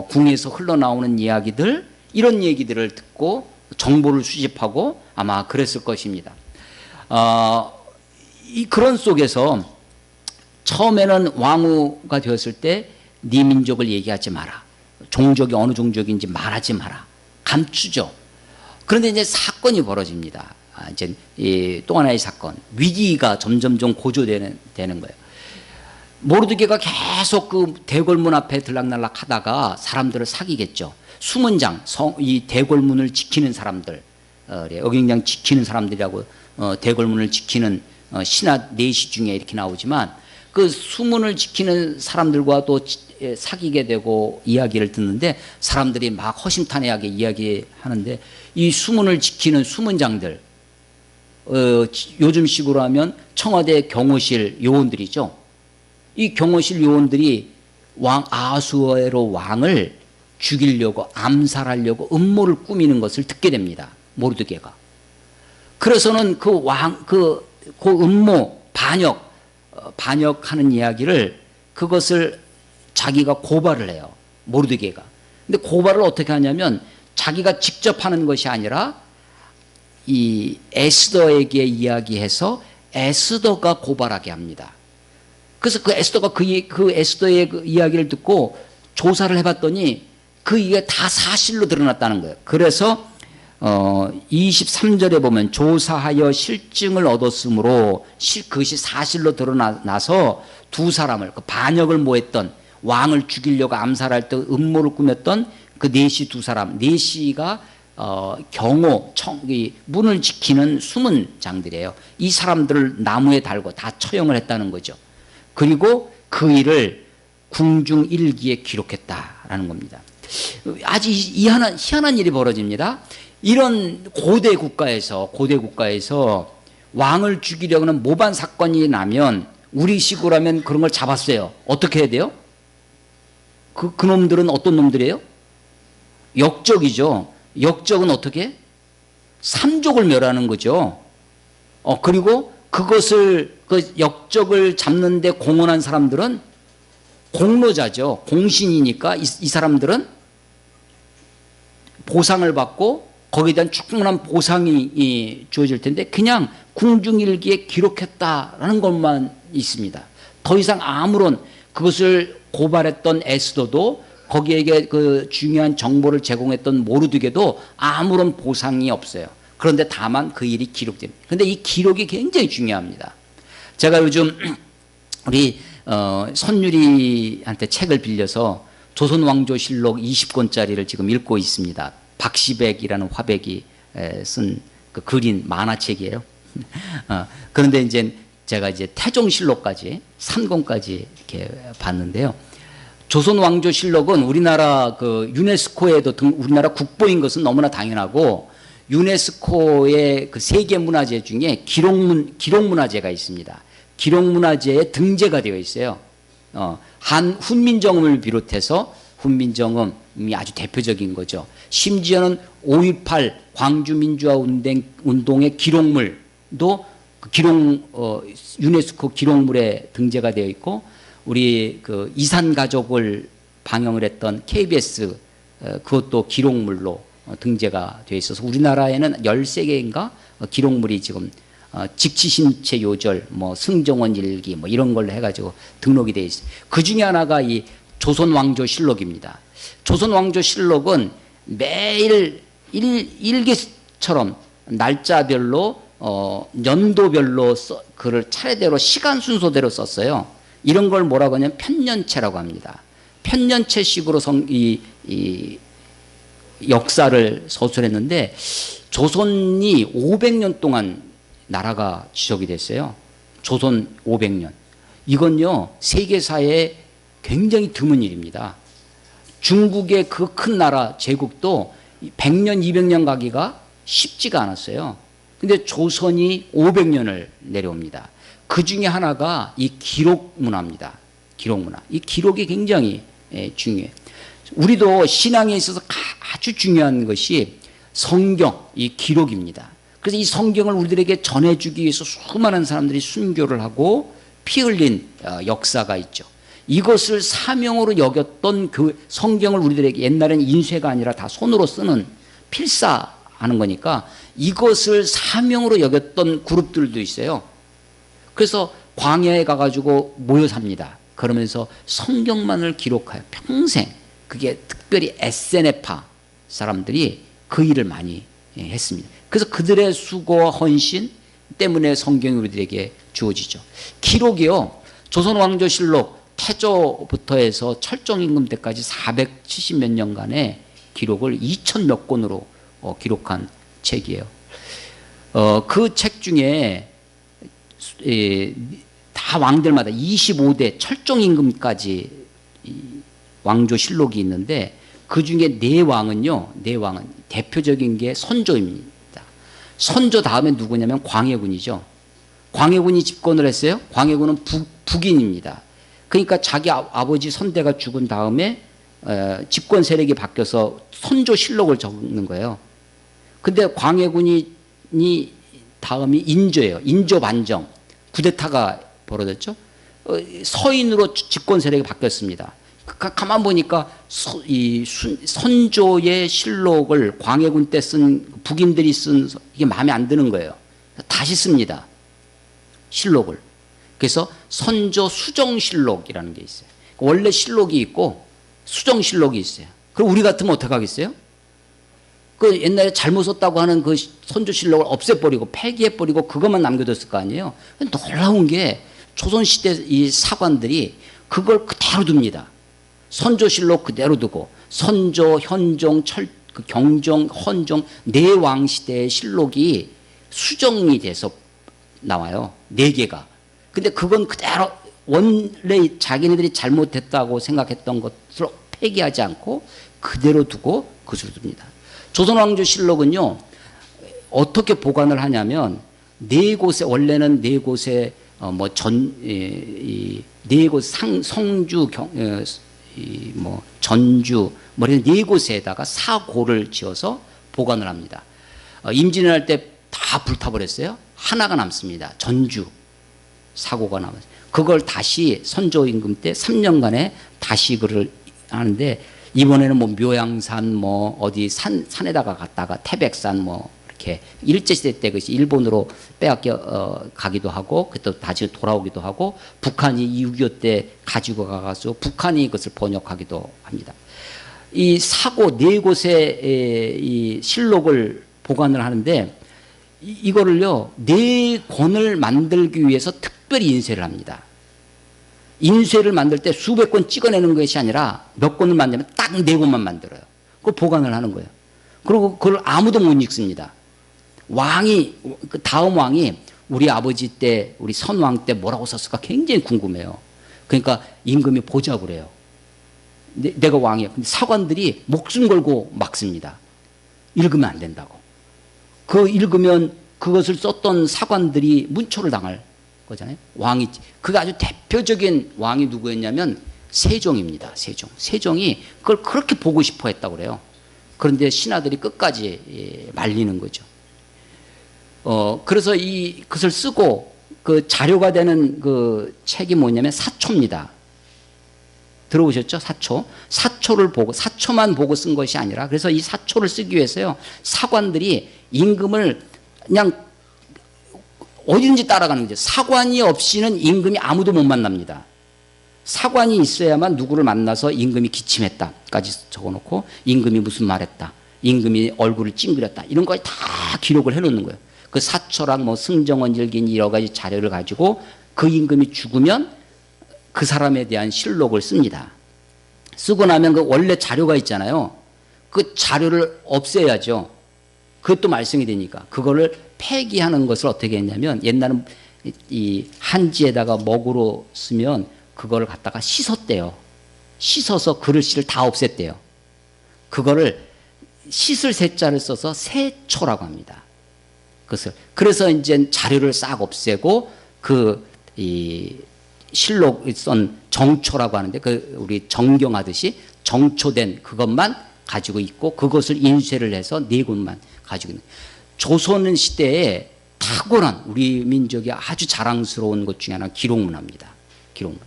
궁에서 흘러나오는 이야기들, 이런 얘기들을 듣고 정보를 수집하고 아마 그랬을 것입니다. 그런 속에서 처음에는 왕후가 되었을 때 네 민족을 얘기하지 마라. 종족이 어느 종족인지 말하지 마라. 감추죠. 그런데 이제 사건이 벌어집니다. 이제 또 하나의 사건, 위기가 점점점 고조되는 거예요. 모르드게가 계속 그 대궐문 앞에 들락날락 하다가 사람들을 사귀겠죠. 수문장, 이 대궐문을 지키는 사람들, 억양장 지키는 사람들이라고 대궐문을 지키는 신하 내시 중에 이렇게 나오지만 그 수문을 지키는 사람들과 또 사귀게 되고 이야기를 듣는데 사람들이 막 허심탄회하게 이야기하는데 이 수문을 지키는 수문장들, 요즘식으로 하면 청와대 경호실 요원들이죠. 이 경호실 요원들이 아하수에로 왕을 죽이려고, 암살하려고 음모를 꾸미는 것을 듣게 됩니다. 모르드게가. 그래서는 그 음모, 반역하는 이야기를, 그것을 자기가 고발을 해요. 모르드게가. 근데 고발을 어떻게 하냐면 자기가 직접 하는 것이 아니라 이 에스더에게 이야기해서 에스더가 고발하게 합니다. 그래서 그 에스더가 그 에스더의 그 이야기를 듣고 조사를 해봤더니 이게 다 사실로 드러났다는 거예요. 그래서 23절에 보면 조사하여 실증을 얻었으므로 그것이 사실로 드러나서 두 사람을, 그 반역을 모했던, 왕을 죽이려고 암살할 때 음모를 꾸몄던 그 내시 두 사람, 내시가 문을 지키는 수문장들이에요. 이 사람들을 나무에 달고 다 처형을 했다는 거죠. 그리고 그 일을 궁중 일기에 기록했다라는 겁니다. 아주 희한한 일이 벌어집니다. 이런 고대 국가에서 왕을 죽이려고 하는 모반 사건이 나면 우리식으로 하면 그런 걸 잡았어요. 어떻게 해야 돼요? 그 놈들은 어떤 놈들이에요? 역적이죠. 역적은 어떻게? 삼족을 멸하는 거죠. 그리고 그것을, 그 역적을 잡는데 공헌한 사람들은 공로자죠. 공신이니까 이 사람들은 보상을 받고 거기에 대한 충분한 보상이 주어질 텐데 그냥 궁중일기에 기록했다라는 것만 있습니다. 더 이상 아무런, 그것을 고발했던 에스더도 거기에게 그 중요한 정보를 제공했던 모르드게도 아무런 보상이 없어요. 그런데 다만 그 일이 기록됩니다. 그런데 이 기록이 굉장히 중요합니다. 제가 요즘 우리 선율이한테 책을 빌려서 조선왕조실록 20권짜리를 지금 읽고 있습니다. 박시백이라는 화백이 쓴 그 그린 만화책이에요. 그런데 이제 제가 이제 태종실록까지 3권까지 이렇게 봤는데요. 조선왕조실록은 우리나라 그 유네스코에도 우리나라 국보인 것은 너무나 당연하고, 유네스코의 그 세계 문화재 중에 기록문화재가 있습니다. 기록문화재에 등재가 되어 있어요. 훈민정음을 비롯해서, 훈민정음이 아주 대표적인 거죠. 심지어는 5.18 광주민주화 운동의 기록물도 유네스코 기록물에 등재가 되어 있고, 우리 그 이산가족을 방영을 했던 KBS 그것도 기록물로 등재가 되어 있어서 우리나라에는 13개인가 기록물이 지금 직치신체 요절, 뭐 승정원 일기 뭐 이런 걸로 해가지고 등록이 되어 있어요. 그 중에 하나가 이 조선왕조실록입니다. 조선왕조실록은 매일 일기처럼 날짜별로 연도별로 그를 차례대로 시간 순서대로 썼어요. 이런 걸 뭐라고 하냐면 편년체라고 합니다. 편년체식으로 이 역사를 서술했는데, 조선이 500년 동안 나라가 지속이 됐어요. 조선 500년. 이건요, 세계사에 굉장히 드문 일입니다. 중국의 그 큰 나라 제국도 100년, 200년 가기가 쉽지가 않았어요. 근데 조선이 500년을 내려옵니다. 그 중에 하나가 이 기록 문화입니다. 기록 문화. 이 기록이 굉장히 중요해요. 우리도 신앙에 있어서 아주 중요한 것이 성경, 이 기록입니다. 그래서 이 성경을 우리들에게 전해주기 위해서 수많은 사람들이 순교를 하고 피 흘린 역사가 있죠. 이것을 사명으로 여겼던 그 성경을 우리들에게, 옛날에는 인쇄가 아니라 다 손으로 쓰는 필사하는 거니까 이것을 사명으로 여겼던 그룹들도 있어요. 그래서 광야에 가가지고 모여 삽니다. 그러면서 성경만을 기록하여 평생, 그게 특별히 에세네파 사람들이 그 일을 많이 했습니다. 그래서 그들의 수고와 헌신 때문에 성경이 우리들에게 주어지죠. 기록이요, 조선왕조실록 태조부터 해서 철종임금 때까지 470 몇 년간의 기록을 2000 몇 권으로 기록한 책이에요. 그 책 중에 다 왕들마다 25대 철종임금까지 왕조실록이 있는데, 그 중에 네 왕은 대표적인 게 선조입니다. 선조 다음에 누구냐면 광해군이죠. 광해군이 집권을 했어요. 광해군은 북인입니다. 그러니까 자기 아버지 선대가 죽은 다음에 집권 세력이 바뀌어서 선조실록을 적는 거예요. 근데 광해군이 다음이 인조예요. 인조 반정, 쿠데타가 벌어졌죠. 서인으로 집권 세력이 바뀌었습니다. 가만 보니까 이 선조의 실록을 광해군 때 쓴, 북인들이 쓴, 이게 마음에 안 드는 거예요. 다시 씁니다, 실록을. 그래서 선조 수정실록이라는 게 있어요. 원래 실록이 있고 수정실록이 있어요. 그럼 우리 같으면 어떻게 하겠어요? 그 옛날에 잘못 썼다고 하는 그 선조실록을 없애버리고 폐기해버리고 그것만 남겨뒀을 거 아니에요. 놀라운 게 조선시대 이 사관들이 그걸 그대로 둡니다. 선조실록 그대로 두고 선조, 현종, 경종, 헌종 네 왕 시대의 실록이 수정이 돼서 나와요. 네 개가. 근데 그건 그대로 원래 자기네들이 잘못했다고 생각했던 것을 폐기하지 않고 그대로 두고 그것을 둡니다. 조선왕조실록은요, 어떻게 보관을 하냐면 네 곳에, 원래는 네 곳에 네 곳 성주, 전주 이런 네 곳에다가 사고를 지어서 보관을 합니다. 임진왜란 때 다 불타버렸어요. 하나가 남습니다. 전주 사고가 남았어요. 그걸 다시 선조 임금 때 3년간에 다시 그를 하는데, 이번에는 묘양산 어디 산에다가 갔다가 태백산 이렇게 일제시대 때 그것이 일본으로 빼앗겨 가기도 하고, 또 다시 돌아오기도 하고, 북한이 6.25 때 가지고 가서 북한이 그것을 번역하기도 합니다. 이 사고 네 곳에 이 실록을 보관을 하는데, 이거를요 네 권을 만들기 위해서 특별히 인쇄를 합니다. 인쇄를 만들 때 수백 권 찍어내는 것이 아니라 몇 권을 만들면 딱 4권만 만들어요. 그걸 보관을 하는 거예요. 그리고 그걸 아무도 못 읽습니다. 왕이, 그 다음 왕이 우리 아버지 때, 우리 선왕 때 뭐라고 썼을까 굉장히 궁금해요. 그러니까 임금이 보자고 그래요. 내가 왕이야. 근데 사관들이 목숨 걸고 막습니다. 읽으면 안 된다고. 그 읽으면 그것을 썼던 사관들이 문초를 당할 거잖아요. 왕이, 그게 아주 대표적인 왕이 누구였냐면 세종입니다. 세종. 세종이 그걸 그렇게 보고 싶어 했다고 그래요. 그런데 신하들이 끝까지 말리는 거죠. 그래서 그것을 쓰고 그 자료가 되는 그 책이 뭐냐면 사초입니다. 들어보셨죠? 사초. 사초를 보고, 사초만 보고 쓴 것이 아니라, 그래서 이 사초를 쓰기 위해서요, 사관들이 임금을 그냥 어디든지 따라가는 거죠. 사관이 없이는 임금이 아무도 못 만납니다. 사관이 있어야만 누구를 만나서 임금이 기침했다까지 적어놓고, 임금이 무슨 말했다, 임금이 얼굴을 찡그렸다, 이런 걸 다 기록을 해놓는 거예요. 그 사초랑 뭐 승정원 일기 여러 가지 자료를 가지고 그 임금이 죽으면 그 사람에 대한 실록을 씁니다. 쓰고 나면 그 원래 자료가 있잖아요. 그 자료를 없애야죠. 그것도 말썽이 되니까. 그거를 폐기하는 것을 어떻게 했냐면, 옛날은 이 한지에다가 먹으로 쓰면 그거를 갖다가 씻었대요. 씻어서 글씨를 다 없앴대요. 그거를 씻을 세자를 써서 세초라고 합니다. 그것을. 그래서 이제 자료를 싹 없애고 이 실록 쓴 정초라고 하는데, 그 우리 정경하듯이 정초된 그것만 가지고 있고, 그것을 인쇄를 해서 4권만 가지고 있는. 조선 시대에 탁월한 우리 민족이 아주 자랑스러운 것 중에 하나가 기록문화입니다. 기록문화.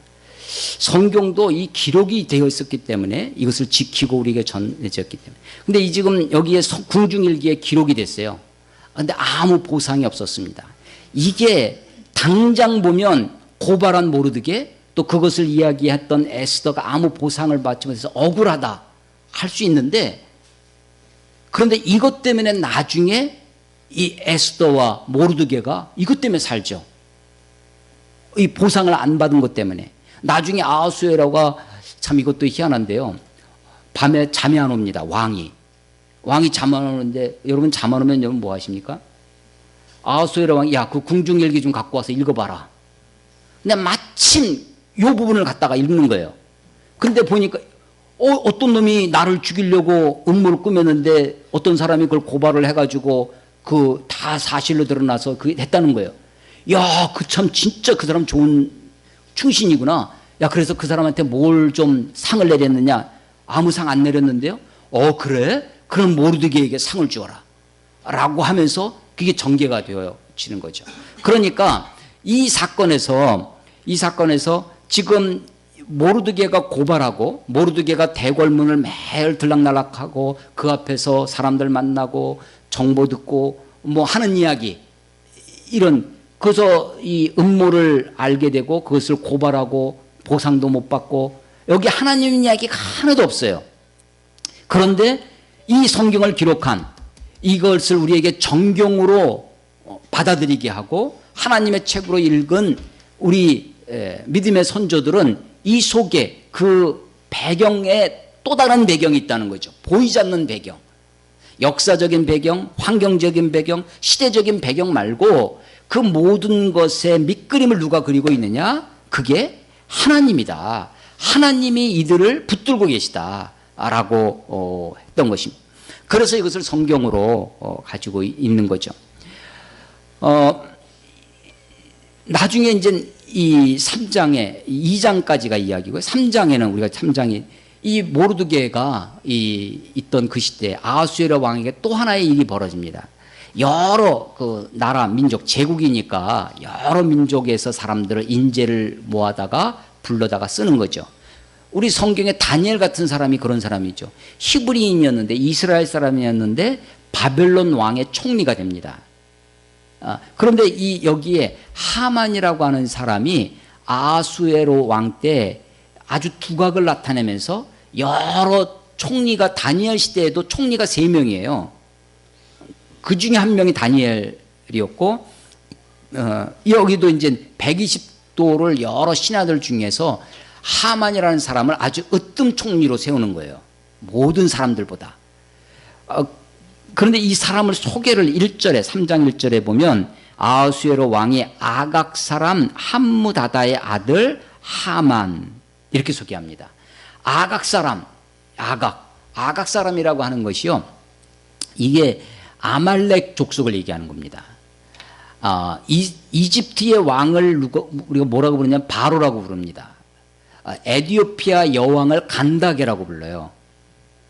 성경도 이 기록이 되어 있었기 때문에 이것을 지키고 우리에게 전해졌기 때문에. 근데 이 지금 여기에 궁중일기에 기록이 됐어요. 근데 아무 보상이 없었습니다. 이게 당장 보면 고발한 모르드게, 또 그것을 이야기했던 에스더가 아무 보상을 받지 못해서 억울하다 할 수 있는데, 그런데 이것 때문에 나중에 이 에스더와 모르드게가 이것 때문에 살죠. 이 보상을 안 받은 것 때문에. 나중에 아하수에라가, 참 이것도 희한한데요, 밤에 잠이 안 옵니다. 왕이 잠 안 오는데, 여러분 잠 안 오면 여러분 뭐 하십니까? 아하수에라 왕이, 야, 그 궁중일기 좀 갖고 와서 읽어봐라. 근데 마침 이 부분을 갖다가 읽는 거예요. 근데 보니까 어떤 놈이 나를 죽이려고 음모를 꾸몄는데, 어떤 사람이 그걸 고발을 해가지고 그 다 사실로 드러나서 그게 됐다는 거예요. 야, 그 참 진짜 그 사람 좋은 충신이구나. 야, 그래서 그 사람한테 뭘 좀 상을 내렸느냐? 아무 상 안 내렸는데요. 그래? 그럼 모르드게에게 상을 주어라 라고 하면서 그게 전개가 되어지는 거죠. 그러니까 이 사건에서 지금 모르드게가 고발하고, 모르드게가 대궐문을 매일 들락날락하고 그 앞에서 사람들 만나고 정보 듣고 뭐 하는 이야기, 이런, 그래서 이 음모를 알게 되고 그것을 고발하고 보상도 못 받고, 여기 하나님 이야기가 하나도 없어요. 그런데 이 성경을 기록한 이것을 우리에게 정경으로 받아들이게 하고 하나님의 책으로 읽은 우리 믿음의 선조들은 이 속에 그 배경에 또 다른 배경이 있다는 거죠. 보이지 않는 배경, 역사적인 배경, 환경적인 배경, 시대적인 배경 말고 그 모든 것의 밑그림을 누가 그리고 있느냐? 그게 하나님이다. 하나님이 이들을 붙들고 계시다라고 했던 것입니다. 그래서 이것을 성경으로 가지고 있는 거죠. 나중에 이제 이 3장에 2장까지가 이야기고요. 3장에는 우리가 3장이 이 모르드게가 있던 그 시대에 아하수에라 왕에게 또 하나의 일이 벌어집니다. 여러 그 나라 민족 제국이니까 여러 민족에서 사람들을 인재를 모아다가 불러다가 쓰는 거죠. 우리 성경에 다니엘 같은 사람이 그런 사람이죠. 히브리인이었는데, 이스라엘 사람이었는데 바벨론 왕의 총리가 됩니다. 그런데 여기에 하만이라고 하는 사람이 아하수에로 왕 때 아주 두각을 나타내면서 여러 총리가, 다니엘 시대에도 총리가 3명이에요. 그 중에 한 명이 다니엘이었고, 여기도 이제 벽도를 여러 신하들 중에서 하만이라는 사람을 아주 으뜸 총리로 세우는 거예요. 모든 사람들보다. 그런데 이 사람을 소개를 1절에 3장 1절에 보면 아하수에로 왕이 아각 사람 함무다다의 아들 하만 이렇게 소개합니다. 아각 사람, 아각 사람이라고 하는 것이요. 이게 아말렉 족속을 얘기하는 겁니다. 이집트의 왕을 우리가 뭐라고 부르냐면 바로라고 부릅니다. 에티오피아 여왕을 간다게라고 불러요.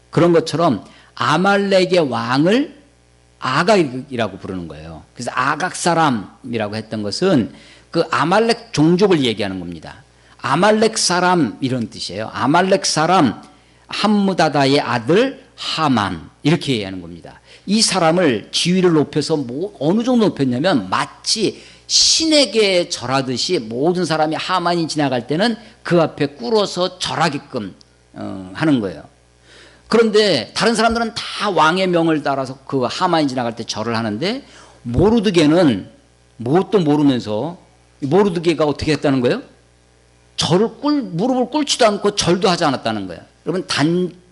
그런 것처럼 아말렉의 왕을 아각이라고 부르는 거예요. 그래서 아각 사람이라고 했던 것은 그 아말렉 종족을 얘기하는 겁니다. 아말렉 사람 이런 뜻이에요. 아말렉 사람 함무다다의 아들 하만 이렇게 얘기하는 겁니다. 이 사람을 지위를 높여서 어느 정도 높였냐면 마치 신에게 절하듯이 모든 사람이 하만이 지나갈 때는 그 앞에 꿇어서 절하게끔 하는 거예요. 그런데 다른 사람들은 다 왕의 명을 따라서 그 하만이 지나갈 때 절을 하는데 모르드게는 뭣도 모르면서 모르드게가 어떻게 했다는 거예요? 무릎을 꿇지도 않고 절도 하지 않았다는 거예요. 여러분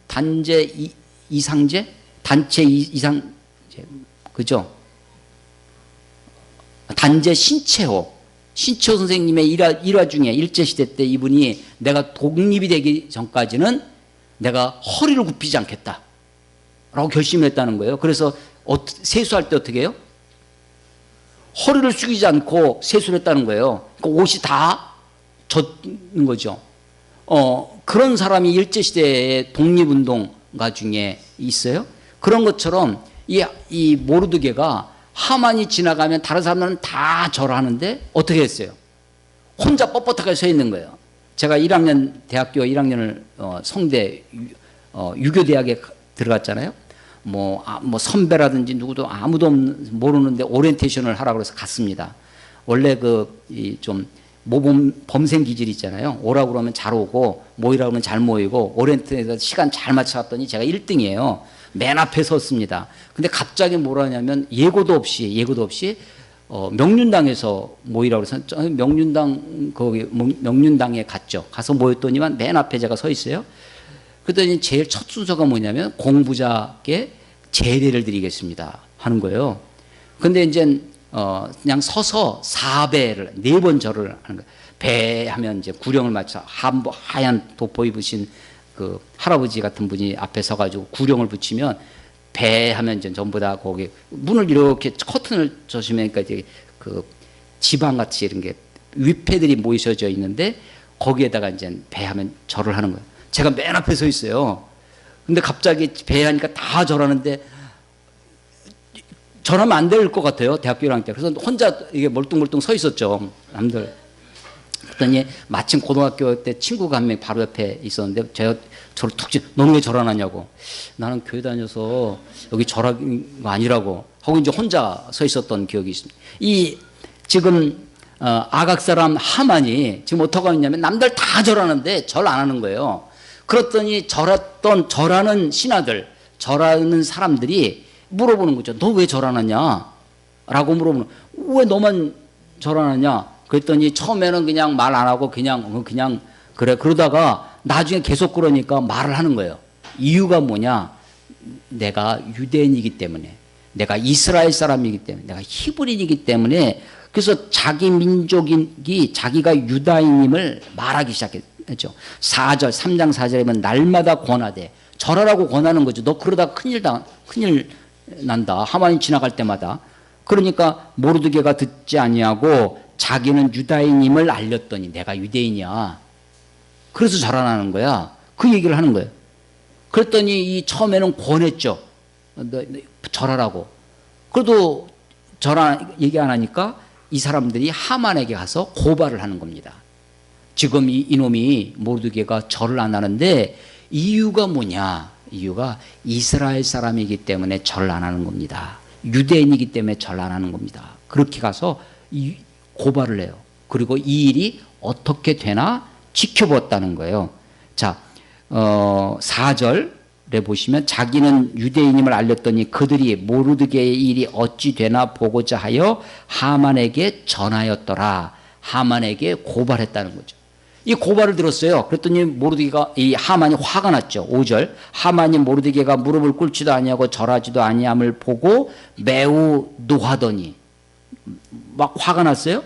단제 이상제? 단체 이상제 그죠? 단제 신채호 선생님의 일화 중에 일제시대 때 이분이 내가 독립이 되기 전까지는 내가 허리를 굽히지 않겠다 라고 결심했다는 거예요. 그래서 세수할 때 어떻게 해요? 허리를 숙이지 않고 세수를 했다는 거예요. 그러니까 옷이 다 젖는 거죠. 그런 사람이 일제시대의 독립운동가 중에 있어요. 그런 것처럼 이 모르드게가 하만이 지나가면 다른 사람들은 다 절하는데 어떻게 했어요? 혼자 뻣뻣하게 서 있는 거예요. 제가 대학교 1학년을 성대 유교대학에 들어갔잖아요. 뭐 선배라든지 누구도 아무도 모르는데 오리엔테이션을 하라고 해서 갔습니다. 원래 좀 모범 범생 기질 있잖아요. 오라고 그러면 잘 오고 모이라고 그러면 잘 모이고 오리엔테이션에서 시간 잘 맞춰갔더니 제가 1등이에요. 맨 앞에 섰습니다. 근데 갑자기 뭐라냐면 예고도 없이 명륜당에서 모이라고 해서 명륜당에 갔죠. 가서 모였더니만 맨 앞에 제가 서 있어요. 그랬더니 제일 첫 순서가 뭐냐면 공부자께 제례를 드리겠습니다 하는 거예요. 근데 이제 그냥 서서 4배를 4번 절을 하는 거예요. 배 하면 이제 구령을 맞춰 하얀 도포 입으신 그 할아버지 같은 분이 앞에 서가지고 구령을 붙이면 배 하면 이제 전부 다 거기 문을 이렇게 커튼을 저시면 이제 그 지방 같이 이런 게 위패들이 모이셔져 있는데 거기에다가 이제 배 하면 절을 하는 거예요. 제가 맨 앞에 서 있어요. 근데 갑자기 배 하니까 다 절하는데 절하면 안 될 것 같아요. 대학교 1학년 때. 그래서 혼자 이게 멀뚱멀뚱 서 있었죠. 남들. 그랬더니 마침 고등학교 때 친구가 한 명 바로 옆에 있었는데 제가 저를 툭 너는 왜 절 안 하냐고. 나는 교회 다녀서 여기 절하는 거 아니라고 하고 이제 혼자 서 있었던 기억이 있습니다. 지금 아각 사람 하만이 지금 어떻게 하냐면 남들 다 절하는데 절 안 하는 거예요. 그랬더니 절하는 신하들, 절하는 사람들이 물어보는 거죠. 너 왜 절 안 하냐? 라고 물어보는 거예요. 왜 너만 절 안 하냐? 그랬더니 처음에는 그냥 말 안 하고 그냥 그래. 그러다가 나중에 계속 그러니까 말을 하는 거예요. 이유가 뭐냐? 내가 유대인이기 때문에, 내가 이스라엘 사람이기 때문에, 내가 히브리인이기 때문에 그래서 자기 민족이 자기가 유다인임을 말하기 시작했죠. 3장 4절에 보면 날마다 권하되 절하라고 권하는 거죠. 너 그러다 큰일 난다. 하만이 지나갈 때마다. 그러니까 모르드게가 듣지 아니하고 자기는 유다인임을 알렸더니 내가 유대인이야. 그래서 절하라는 거야. 그 얘기를 하는 거예요. 그랬더니 처음에는 권했죠. 절하라고. 그래도 얘기 안 하니까 이 사람들이 하만에게 가서 고발을 하는 겁니다. 지금 이놈이 모르드게가 절을 안 하는데 이유가 뭐냐? 이유가 이스라엘 사람이기 때문에 절 안 하는 겁니다. 유대인이기 때문에 절 안 하는 겁니다. 그렇게 가서 고발을 해요. 그리고 이 일이 어떻게 되나 지켜봤다는 거예요. 자, 4절에 보시면 자기는 유대인임을 알렸더니 그들이 모르드게의 일이 어찌 되나 보고자 하여 하만에게 전하였더라. 하만에게 고발했다는 거죠. 이 고발을 들었어요. 그랬더니 모르드게가, 이 하만이 화가 났죠. 5절. 하만이 모르드게가 무릎을 꿇지도 아니하고 절하지도 아니함을 보고 매우 노하더니, 막 화가 났어요.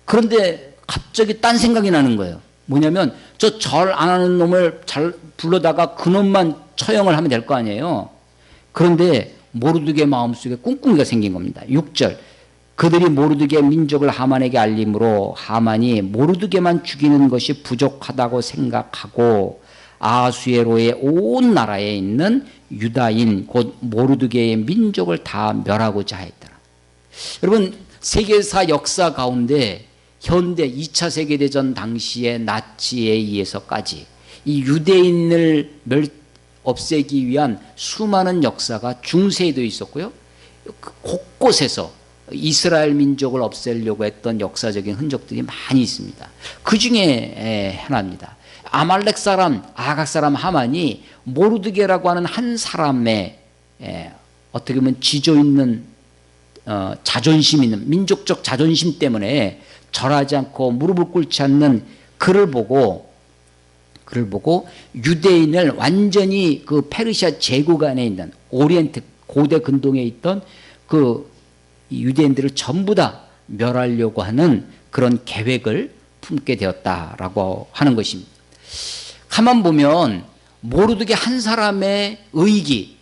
그런데 갑자기 딴 생각이 나는 거예요. 뭐냐면 저 절 안 하는 놈을 잘 불러다가 그놈만 처형을 하면 될 거 아니에요. 그런데 모르드게 마음속에 꿍꿍이가 생긴 겁니다. 6절. 그들이 모르드게 민족을 하만에게 알림으로 하만이 모르드게만 죽이는 것이 부족하다고 생각하고 아수에로의 온 나라에 있는 유다인 곧 모르드게의 민족을 다 멸하고자 했더라. 여러분, 세계사 역사 가운데 현대 2차 세계대전 당시의 나치에 의해서까지 이 유대인을 없애기 위한 수많은 역사가 중세에도 있었고요. 곳곳에서 이스라엘 민족을 없애려고 했던 역사적인 흔적들이 많이 있습니다. 그 중에 하나입니다. 아말렉 사람, 아각 사람 하만이 모르드게라고 하는 한 사람의 어떻게 보면 지조 있는 자존심 있는 민족적 자존심 때문에 절하지 않고 무릎을 꿇지 않는 그를 보고 유대인을 완전히 그 페르시아 제국 안에 있는 오리엔트 고대 근동에 있던 그 유대인들을 전부 다 멸하려고 하는 그런 계획을 품게 되었다라고 하는 것입니다. 가만 보면 모르드게 한 사람의 의기,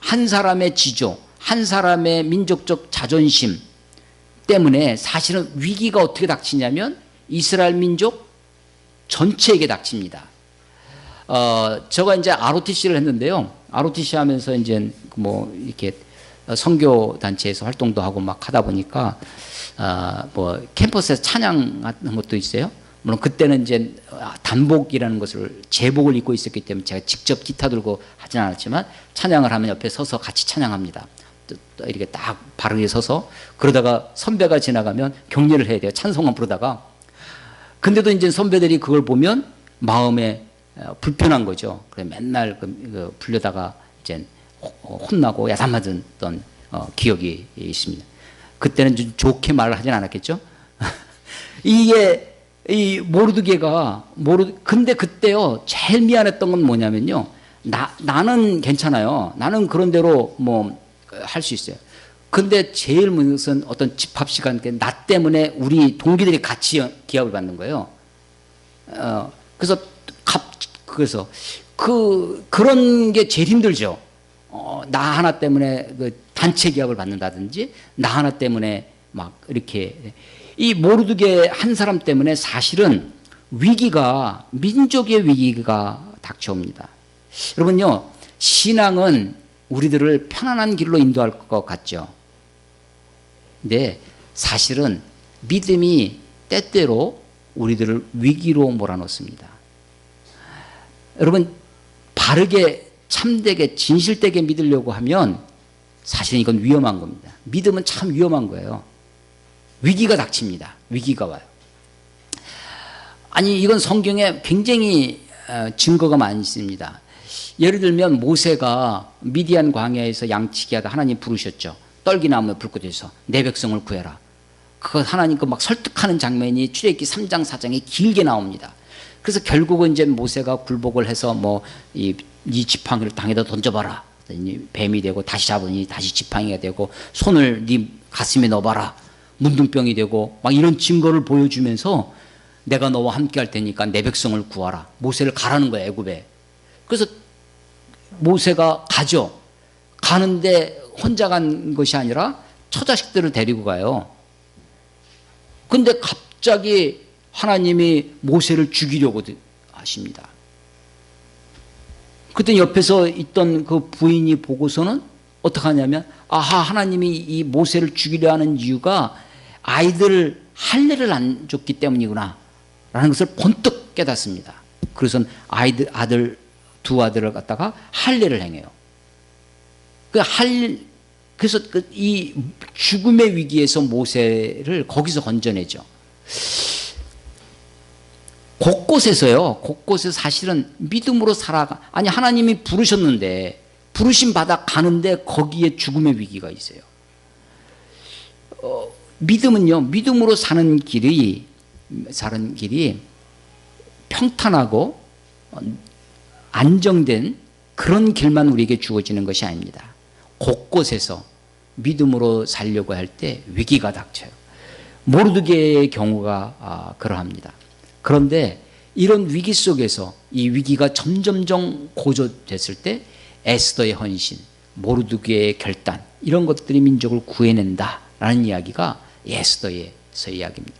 한 사람의 지조, 한 사람의 민족적 자존심 때문에 사실은 위기가 어떻게 닥치냐면 이스라엘 민족 전체에게 닥칩니다. 제가 이제 ROTC를 했는데요. ROTC 하면서 이제 뭐 이렇게 선교 단체에서 활동도 하고 막 하다 보니까 뭐 캠퍼스에서 찬양 같은 것도 있어요. 물론 그때는 이제 단복이라는 것을 제복을 입고 있었기 때문에 제가 직접 기타 들고 하진 않았지만 찬양을 하면 옆에 서서 같이 찬양합니다. 이렇게 딱 바르게 서서 그러다가 선배가 지나가면 격려를 해야 돼요. 찬송만 부르다가. 근데도 이제 선배들이 그걸 보면 마음에 불편한 거죠. 그래 맨날 불려다가 이제 혼나고 야단맞았던 기억이 있습니다. 그때는 좀 좋게 말을 하진 않았겠죠. 이게 이 모르드게가 근데 그때요 제일 미안했던 건 뭐냐면요. 나는 괜찮아요. 나는 그런 대로 뭐 할 수 있어요. 근데 제일 무서운 것은 어떤 집합 시간 나 때문에 우리 동기들이 같이 기합을 받는 거예요. 그래서 그런 게 제일 힘들죠. 나 하나 때문에 그 단체 기합을 받는다든지 나 하나 때문에 막 이렇게 이 모르드게 한 사람 때문에 사실은 민족의 위기가 닥쳐옵니다. 여러분요, 신앙은 우리들을 편안한 길로 인도할 것 같죠. 근데 사실은 믿음이 때때로 우리들을 위기로 몰아넣습니다. 여러분, 바르게 참되게 진실되게 믿으려고 하면 사실은 이건 위험한 겁니다. 믿음은 참 위험한 거예요. 위기가 닥칩니다. 위기가 와요. 아니 이건 성경에 굉장히 증거가 많이 있습니다. 예를 들면 모세가 미디안 광야에서 양치기 하다 하나님 부르셨죠. 떨기나무에 불꽃에서 내 백성을 구해라. 그 하나님 그 막 설득하는 장면이 출애굽기 3장 4장에 길게 나옵니다. 그래서 결국은 이제 모세가 굴복을 해서 뭐 이 지팡이를 땅에다 던져봐라. 뱀이 되고 다시 잡으니 다시 지팡이가 되고 손을 네 가슴에 넣어봐라. 문둥병이 되고 막 이런 증거를 보여주면서 내가 너와 함께 할 테니까 내 백성을 구하라. 모세를 가라는 거예요, 애굽에. 그래서 모세가 가죠. 가는데 혼자 간 것이 아니라 처자식들을 데리고 가요. 근데 갑자기 하나님이 모세를 죽이려고 하십니다. 그때 옆에서 있던 그 부인이 보고서는 어떻게 하냐면 아하, 하나님이 이 모세를 죽이려 하는 이유가 아이들 할례를 안 줬기 때문이구나 라는 것을 번뜩 깨닫습니다. 그래서 두 아들을 갖다가 할례를 행해요. 그래서 이 죽음의 위기에서 모세를 거기서 건져내죠. 곳곳에서 사실은 믿음으로 아니 하나님이 부르셨는데 부르심 받아 가는데 거기에 죽음의 위기가 있어요. 믿음은요, 믿음으로 사는 길이 사는 길이 평탄하고 안정된 그런 길만 우리에게 주어지는 것이 아닙니다. 곳곳에서 믿음으로 살려고 할 때 위기가 닥쳐요. 모르드게의 경우가 그러합니다. 그런데 이런 위기 속에서 이 위기가 점점점 고조됐을 때 에스더의 헌신, 모르드게의 결단, 이런 것들이 민족을 구해낸다라는 이야기가 에스더에서 이야기입니다.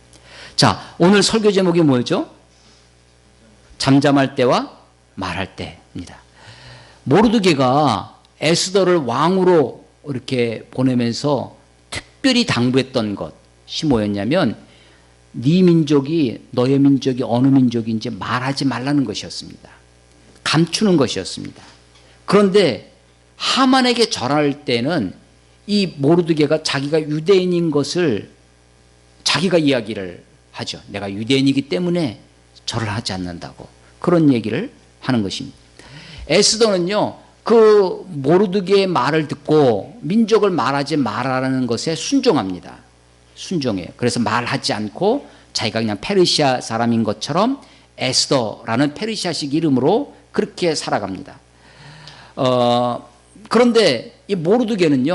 자, 오늘 설교 제목이 뭐죠? 잠잠할 때와 말할 때입니다. 모르드게가 에스더를 왕으로 이렇게 보내면서 특별히 당부했던 것이 뭐였냐면 네 민족이 너의 민족이 어느 민족인지 말하지 말라는 것이었습니다. 감추는 것이었습니다. 그런데 하만에게 절할 때는 이 모르드게가 자기가 유대인인 것을 자기가 이야기를 하죠. 내가 유대인이기 때문에 절을 하지 않는다고 그런 얘기를 하는 것입니다. 에스더는요, 그 모르드게의 말을 듣고 민족을 말하지 말라는 것에 순종합니다. 순종해요. 그래서 말하지 않고 자기가 그냥 페르시아 사람인 것처럼 에스더라는 페르시아식 이름으로 그렇게 살아갑니다. 그런데 이 모르드게는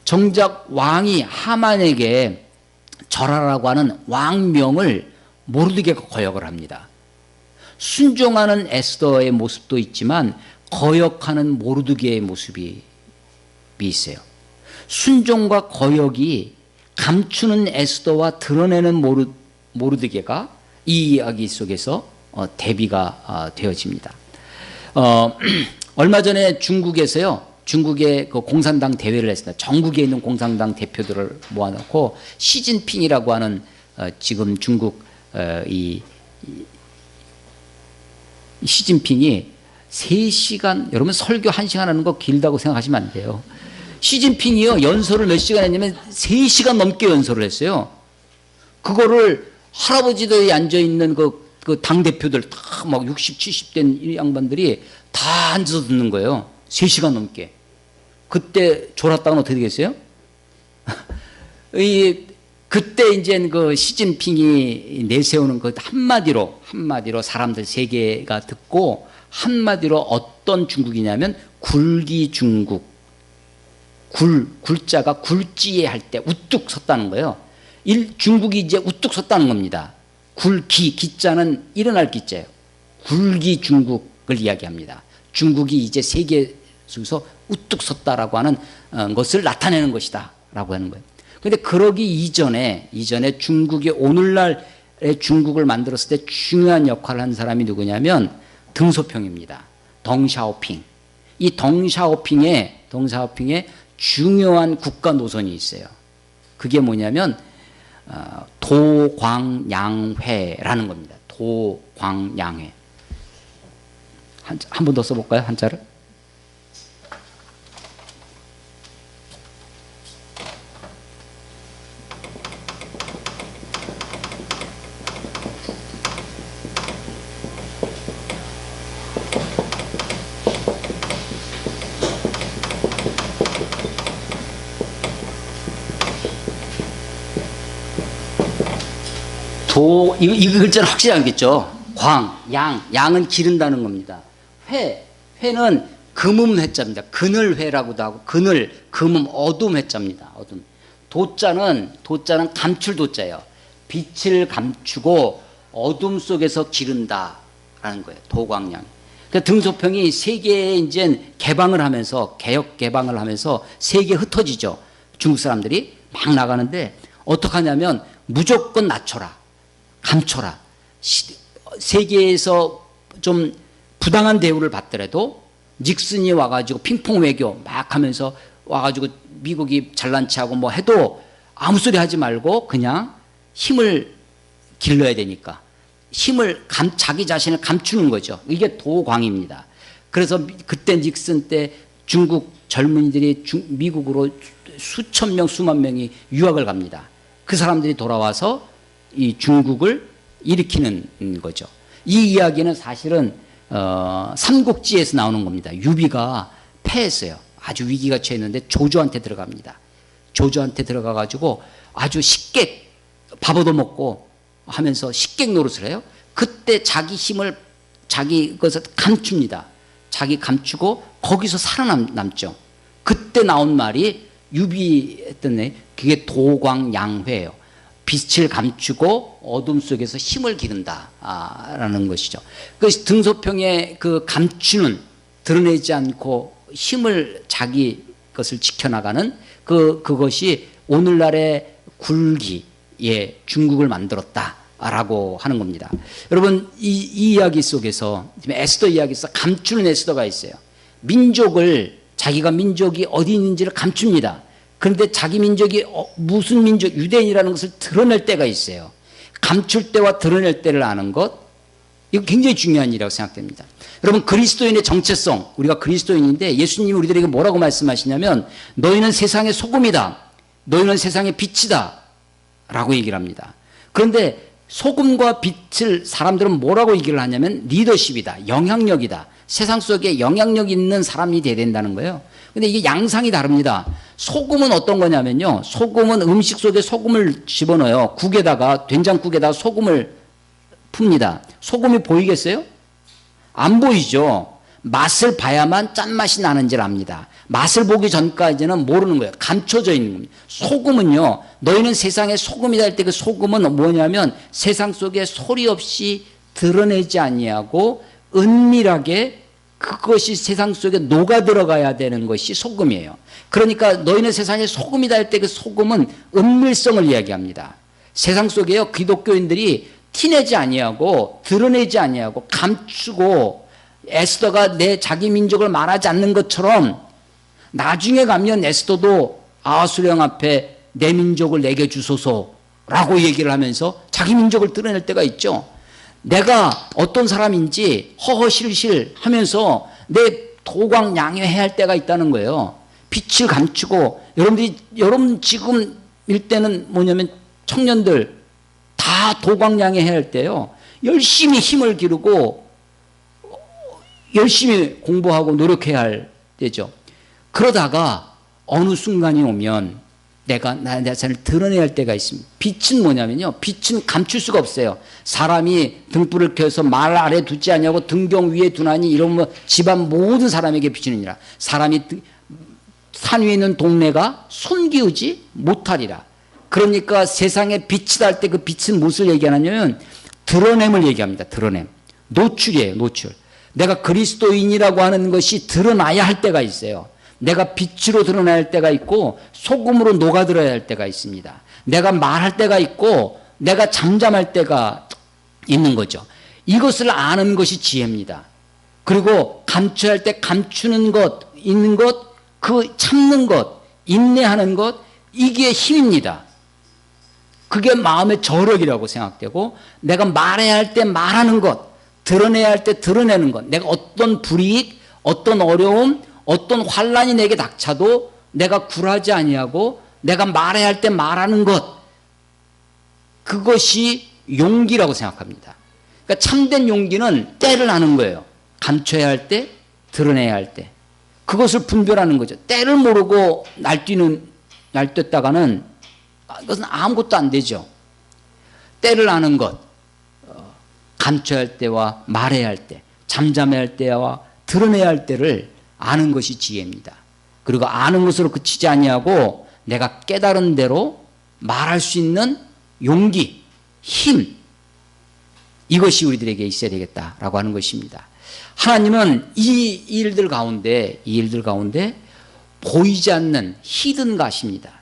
정작 왕이 하만에게 절하라고 하는 왕명을 모르드게가 거역을 합니다. 순종하는 에스더의 모습도 있지만 거역하는 모르드게의 모습이 있어요. 순종과 거역이 감추는 에스더와 드러내는 모르드게가 이 이야기 속에서 대비가 되어집니다. 얼마 전에 중국의 그 공산당 대회를 했습니다. 전국에 있는 공산당 대표들을 모아놓고 시진핑이라고 하는 지금 중국 이 시진핑이 3시간, 여러분 설교 1시간 하는 거 길다고 생각하시면 안 돼요. 시진핑이요, 연설을 몇 시간 했냐면 3시간 넘게 연설을 했어요. 그거를 할아버지들이 앉아있는 그 당대표들 다 막 60, 70 된 이 양반들이 다 앉아서 듣는 거예요. 3시간 넘게. 그때 졸았다고는 어떻게 되겠어요? 그때 이제 그 시진핑이 내세우는 그 한마디로 사람들 세계가 듣고 한마디로 어떤 중국이냐면 굴기 중국. 굴자가 굴지에 할 때 우뚝 섰다는 거예요. 중국이 이제 우뚝 섰다는 겁니다. 기자는 일어날 기자예요. 굴기 중국을 이야기합니다. 중국이 이제 세계 속에서 우뚝 섰다라고 하는 것을 나타내는 것이다 라고 하는 거예요. 그런데 그러기 이전에 중국이 오늘날의 중국을 만들었을 때 중요한 역할을 한 사람이 누구냐면 등소평입니다. 덩샤오핑. 이 덩샤오핑에 중요한 국가 노선이 있어요. 그게 뭐냐면 도광양회라는 겁니다. 도광양회. 한 번 더 써볼까요? 한자를? 이 글자는 확실히 알겠죠? 양은 기른다는 겁니다. 회는 금음 회자입니다. 그늘회라고도 하고 금음 어둠 회자입니다. 어둠. 도자는 감출 도자예요. 빛을 감추고 어둠 속에서 기른다라는 거예요. 도광양. 그러니까 등소평이 세계에 이제 개방을 하면서 개혁 개방을 하면서 세계에 흩어지죠. 중국 사람들이 막 나가는데 어떻게 하냐면 무조건 낮춰라. 감춰라. 세계에서 좀 부당한 대우를 받더라도 닉슨이 와가지고 핑퐁 외교 막 하면서 와가지고 미국이 잘난 체하고 뭐 해도 아무 소리 하지 말고 그냥 힘을 길러야 되니까 자기 자신을 감추는 거죠. 이게 도광입니다. 그래서 그때 닉슨 때 중국 젊은이들이 미국으로 수천 명 수만 명이 유학을 갑니다. 그 사람들이 돌아와서 이 중국을 일으키는 거죠. 이 이야기는 사실은 삼국지에서 나오는 겁니다. 유비가 패했어요. 아주 위기가 처했는데 조조한테 들어갑니다. 조조한테 들어가가지고 아주 쉽게 밥 얻어먹고 하면서 식객 노릇을 해요. 그때 자기 힘을 자기 것을 감춥니다. 자기 감추고 거기서 살아남죠. 그때 나온 말이 유비했던 애, 그게 도광양회예요. 빛을 감추고 어둠 속에서 힘을 기른다라는 것이죠. 그 등소평의 그 감추는, 드러내지 않고 힘을 자기 것을 지켜나가는 그것이 오늘날의 굴기의 중국을 만들었다라고 하는 겁니다. 여러분 이 이야기 속에서 지금 에스더 이야기에서 감추는 에스더가 있어요. 자기가 민족이 어디 있는지를 감춥니다. 그런데 자기 민족이 무슨 민족, 유대인이라는 것을 드러낼 때가 있어요. 감출 때와 드러낼 때를 아는 것, 이거 굉장히 중요한 일이라고 생각됩니다. 여러분 그리스도인의 정체성, 우리가 그리스도인인데 예수님이 우리들에게 뭐라고 말씀하시냐면 너희는 세상의 소금이다, 너희는 세상의 빛이다 라고 얘기를 합니다. 그런데 소금과 빛을 사람들은 뭐라고 얘기를 하냐면 리더십이다, 영향력이다, 세상 속에 영향력 있는 사람이 돼야 된다는 거예요. 근데 이게 양상이 다릅니다. 소금은 어떤 거냐면요, 소금은 음식 속에 소금을 집어넣어요. 국에다가, 된장국에다가 소금을 풉니다. 소금이 보이겠어요? 안 보이죠. 맛을 봐야만 짠맛이 나는지를 압니다. 맛을 보기 전까지는 모르는 거예요. 감춰져 있는 겁니다. 소금은요, 너희는 세상에 소금이다 할 때 그 소금은 뭐냐면 세상 속에 소리 없이 드러내지 아니하고 은밀하게 그것이 세상 속에 녹아 들어가야 되는 것이 소금이에요. 그러니까 너희는 세상에 소금이다 할 때 그 소금은 은밀성을 이야기합니다. 세상 속에요, 기독교인들이 티내지 아니하고 드러내지 아니하고 감추고 에스더가 내 자기 민족을 말하지 않는 것처럼 나중에 가면 에스더도 아하수령 앞에 내 민족을 내게 주소서라고 얘기를 하면서 자기 민족을 드러낼 때가 있죠. 내가 어떤 사람인지 허허실실 하면서 내 도광양회해야 할 때가 있다는 거예요. 빛을 감추고, 여러분 지금 일때는 뭐냐면 청년들 다 도광양회해야 할 때요, 열심히 힘을 기르고 열심히 공부하고 노력해야 할 때죠. 그러다가 어느 순간이 오면 내가 나의 자신을 드러내야 할 때가 있습니다. 빛은 뭐냐면요, 빛은 감출 수가 없어요. 사람이 등불을 켜서 말 아래 두지 아니하고 등경 위에 두나니 이러면 집안 모든 사람에게 비치느니라. 사람이 산 위에 있는 동네가 손기우지 못하리라. 그러니까 세상에 빛이다 할 때 그 빛은 무엇을 얘기하냐면 드러냄을 얘기합니다. 드러냄, 노출이에요. 노출. 내가 그리스도인이라고 하는 것이 드러나야 할 때가 있어요. 내가 빛으로 드러나야 할 때가 있고 소금으로 녹아들어야 할 때가 있습니다. 내가 말할 때가 있고 내가 잠잠할 때가 있는 거죠. 이것을 아는 것이 지혜입니다. 그리고 감춰야 할 때 감추는 것, 있는 것, 그 참는 것, 인내하는 것, 이게 힘입니다. 그게 마음의 저력이라고 생각되고, 내가 말해야 할 때 말하는 것, 드러내야 할 때 드러내는 것, 내가 어떤 불이익, 어떤 어려움, 어떤 환란이 내게 닥쳐도 내가 굴하지 아니하고 내가 말해야 할 때 말하는 것, 그것이 용기라고 생각합니다. 그러니까 참된 용기는 때를 아는 거예요. 감춰야 할 때, 드러내야 할 때. 그것을 분별하는 거죠. 때를 모르고 날뛰었다가는 그것은 아무것도 안 되죠. 때를 아는 것, 감춰야 할 때와 말해야 할 때, 잠잠해야 할 때와 드러내야 할 때를 아는 것이 지혜입니다. 그리고 아는 것으로 그치지 아니하고 내가 깨달은 대로 말할 수 있는 용기, 힘, 이것이 우리들에게 있어야 되겠다라고 하는 것입니다. 하나님은 이 일들 가운데 보이지 않는 히든 가십니다.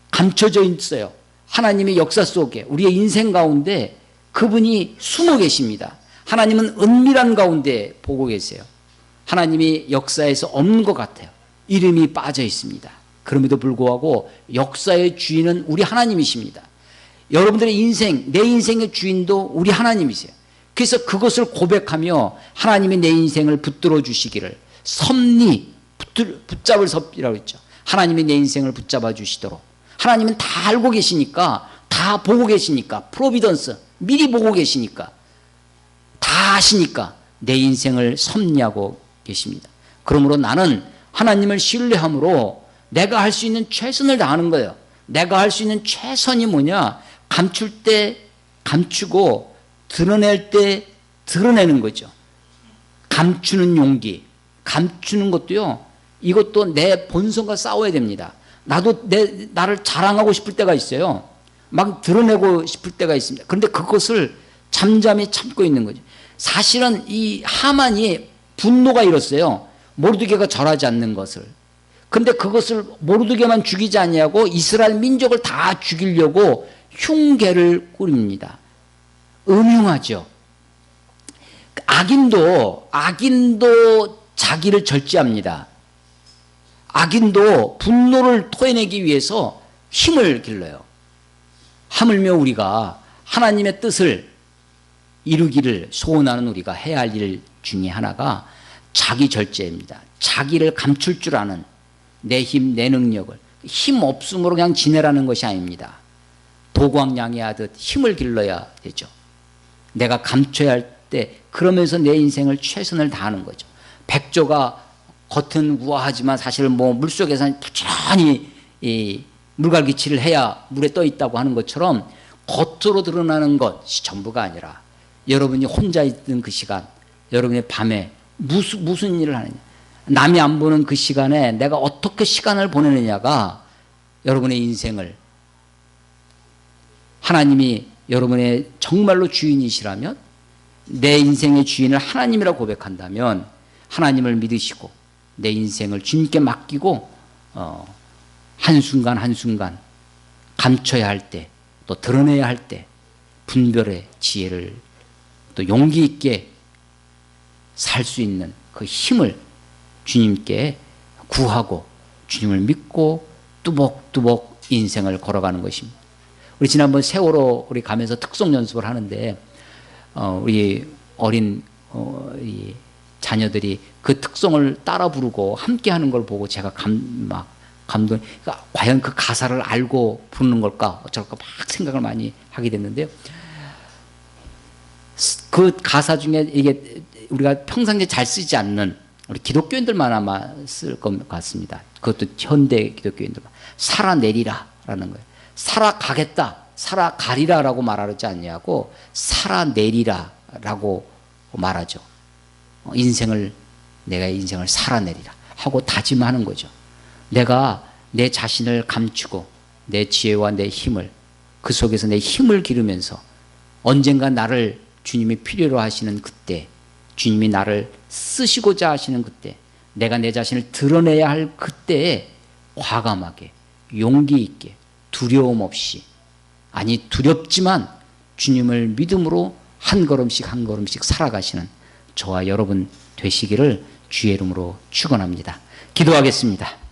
감춰져 있어요. 하나님의 역사 속에, 우리의 인생 가운데 그분이 숨어 계십니다. 하나님은 은밀한 가운데 보고 계세요. 하나님이 역사에서 없는 것 같아요. 이름이 빠져 있습니다. 그럼에도 불구하고 역사의 주인은 우리 하나님이십니다. 여러분들의 인생, 내 인생의 주인도 우리 하나님이세요. 그래서 그것을 고백하며 하나님이 내 인생을 붙들어 주시기를, 섭리, 붙잡을 섭이라고 했죠. 하나님이 내 인생을 붙잡아 주시도록. 하나님은 다 알고 계시니까, 다 보고 계시니까, 프로비던스, 미리 보고 계시니까, 다 아시니까 내 인생을 섭리하고 계십니다. 그러므로 나는 하나님을 신뢰함으로 내가 할 수 있는 최선을 다하는 거예요. 내가 할 수 있는 최선이 뭐냐? 감출 때 감추고 드러낼 때 드러내는 거죠. 감추는 용기, 감추는 것도요, 이것도 내 본성과 싸워야 됩니다. 나도 나를 자랑하고 싶을 때가 있어요. 막 드러내고 싶을 때가 있습니다. 그런데 그것을 잠잠히 참고 있는 거죠. 사실은 이 하만이 분노가 일었어요. 모르드게가 절하지 않는 것을. 근데 그것을 모르드게만 죽이지 아니하고 이스라엘 민족을 다 죽이려고 흉계를 꾸립니다. 음흉하죠. 악인도 자기를 절제합니다. 악인도 분노를 토해내기 위해서 힘을 길러요. 하물며 우리가 하나님의 뜻을 이루기를 소원하는 우리가 해야 할 일 중에 하나가 자기 절제입니다. 자기를 감출 줄 아는 내 힘, 내 능력을 힘 없음으로 그냥 지내라는 것이 아닙니다. 도광양해하듯 힘을 길러야 되죠. 내가 감춰야 할 때 그러면서 내 인생을 최선을 다하는 거죠. 백조가 겉은 우아하지만 사실 뭐 물속에서 부지런히 이 물갈기치를 해야 물에 떠 있다고 하는 것처럼 겉으로 드러나는 것이 전부가 아니라 여러분이 혼자 있는 그 시간, 여러분의 밤에 무슨 일을 하느냐, 남이 안 보는 그 시간에 내가 어떻게 시간을 보내느냐가 여러분의 인생을, 하나님이 여러분의 정말로 주인이시라면, 내 인생의 주인을 하나님이라고 고백한다면 하나님을 믿으시고 내 인생을 주님께 맡기고 한순간 한순간 감춰야 할 때, 또 드러내야 할 때 분별의 지혜를, 또 용기 있게 살 수 있는 그 힘을 주님께 구하고 주님을 믿고 뚜벅뚜벅 인생을 걸어가는 것입니다. 우리 지난번 세월호 우리 가면서 특송 연습을 하는데 우리 어린 이 자녀들이 그 특송을 따라 부르고 함께 하는 걸 보고 제가 감동, 그러니까 과연 그 가사를 알고 부르는 걸까 어쩔까 막 생각을 많이 하게 됐는데요. 그 가사 중에 이게 우리가 평상시에 잘 쓰지 않는 우리 기독교인들만 아마 쓸 것 같습니다. 그것도 현대 기독교인들만. 살아내리라 라는 거예요. 살아가겠다, 살아가리라 라고 말하지 않냐고 살아내리라 라고 말하죠. 내가 인생을 살아내리라 하고 다짐하는 거죠. 내가 내 자신을 감추고 내 지혜와 내 힘을, 그 속에서 내 힘을 기르면서 언젠가 나를 주님이 필요로 하시는 그때, 주님이 나를 쓰시고자 하시는 그때, 내가 내 자신을 드러내야 할 그때에 과감하게 용기 있게 두려움 없이, 아니 두렵지만 주님을 믿음으로 한 걸음씩 한 걸음씩 살아가시는 저와 여러분 되시기를 주의 이름으로 축원합니다. 기도하겠습니다.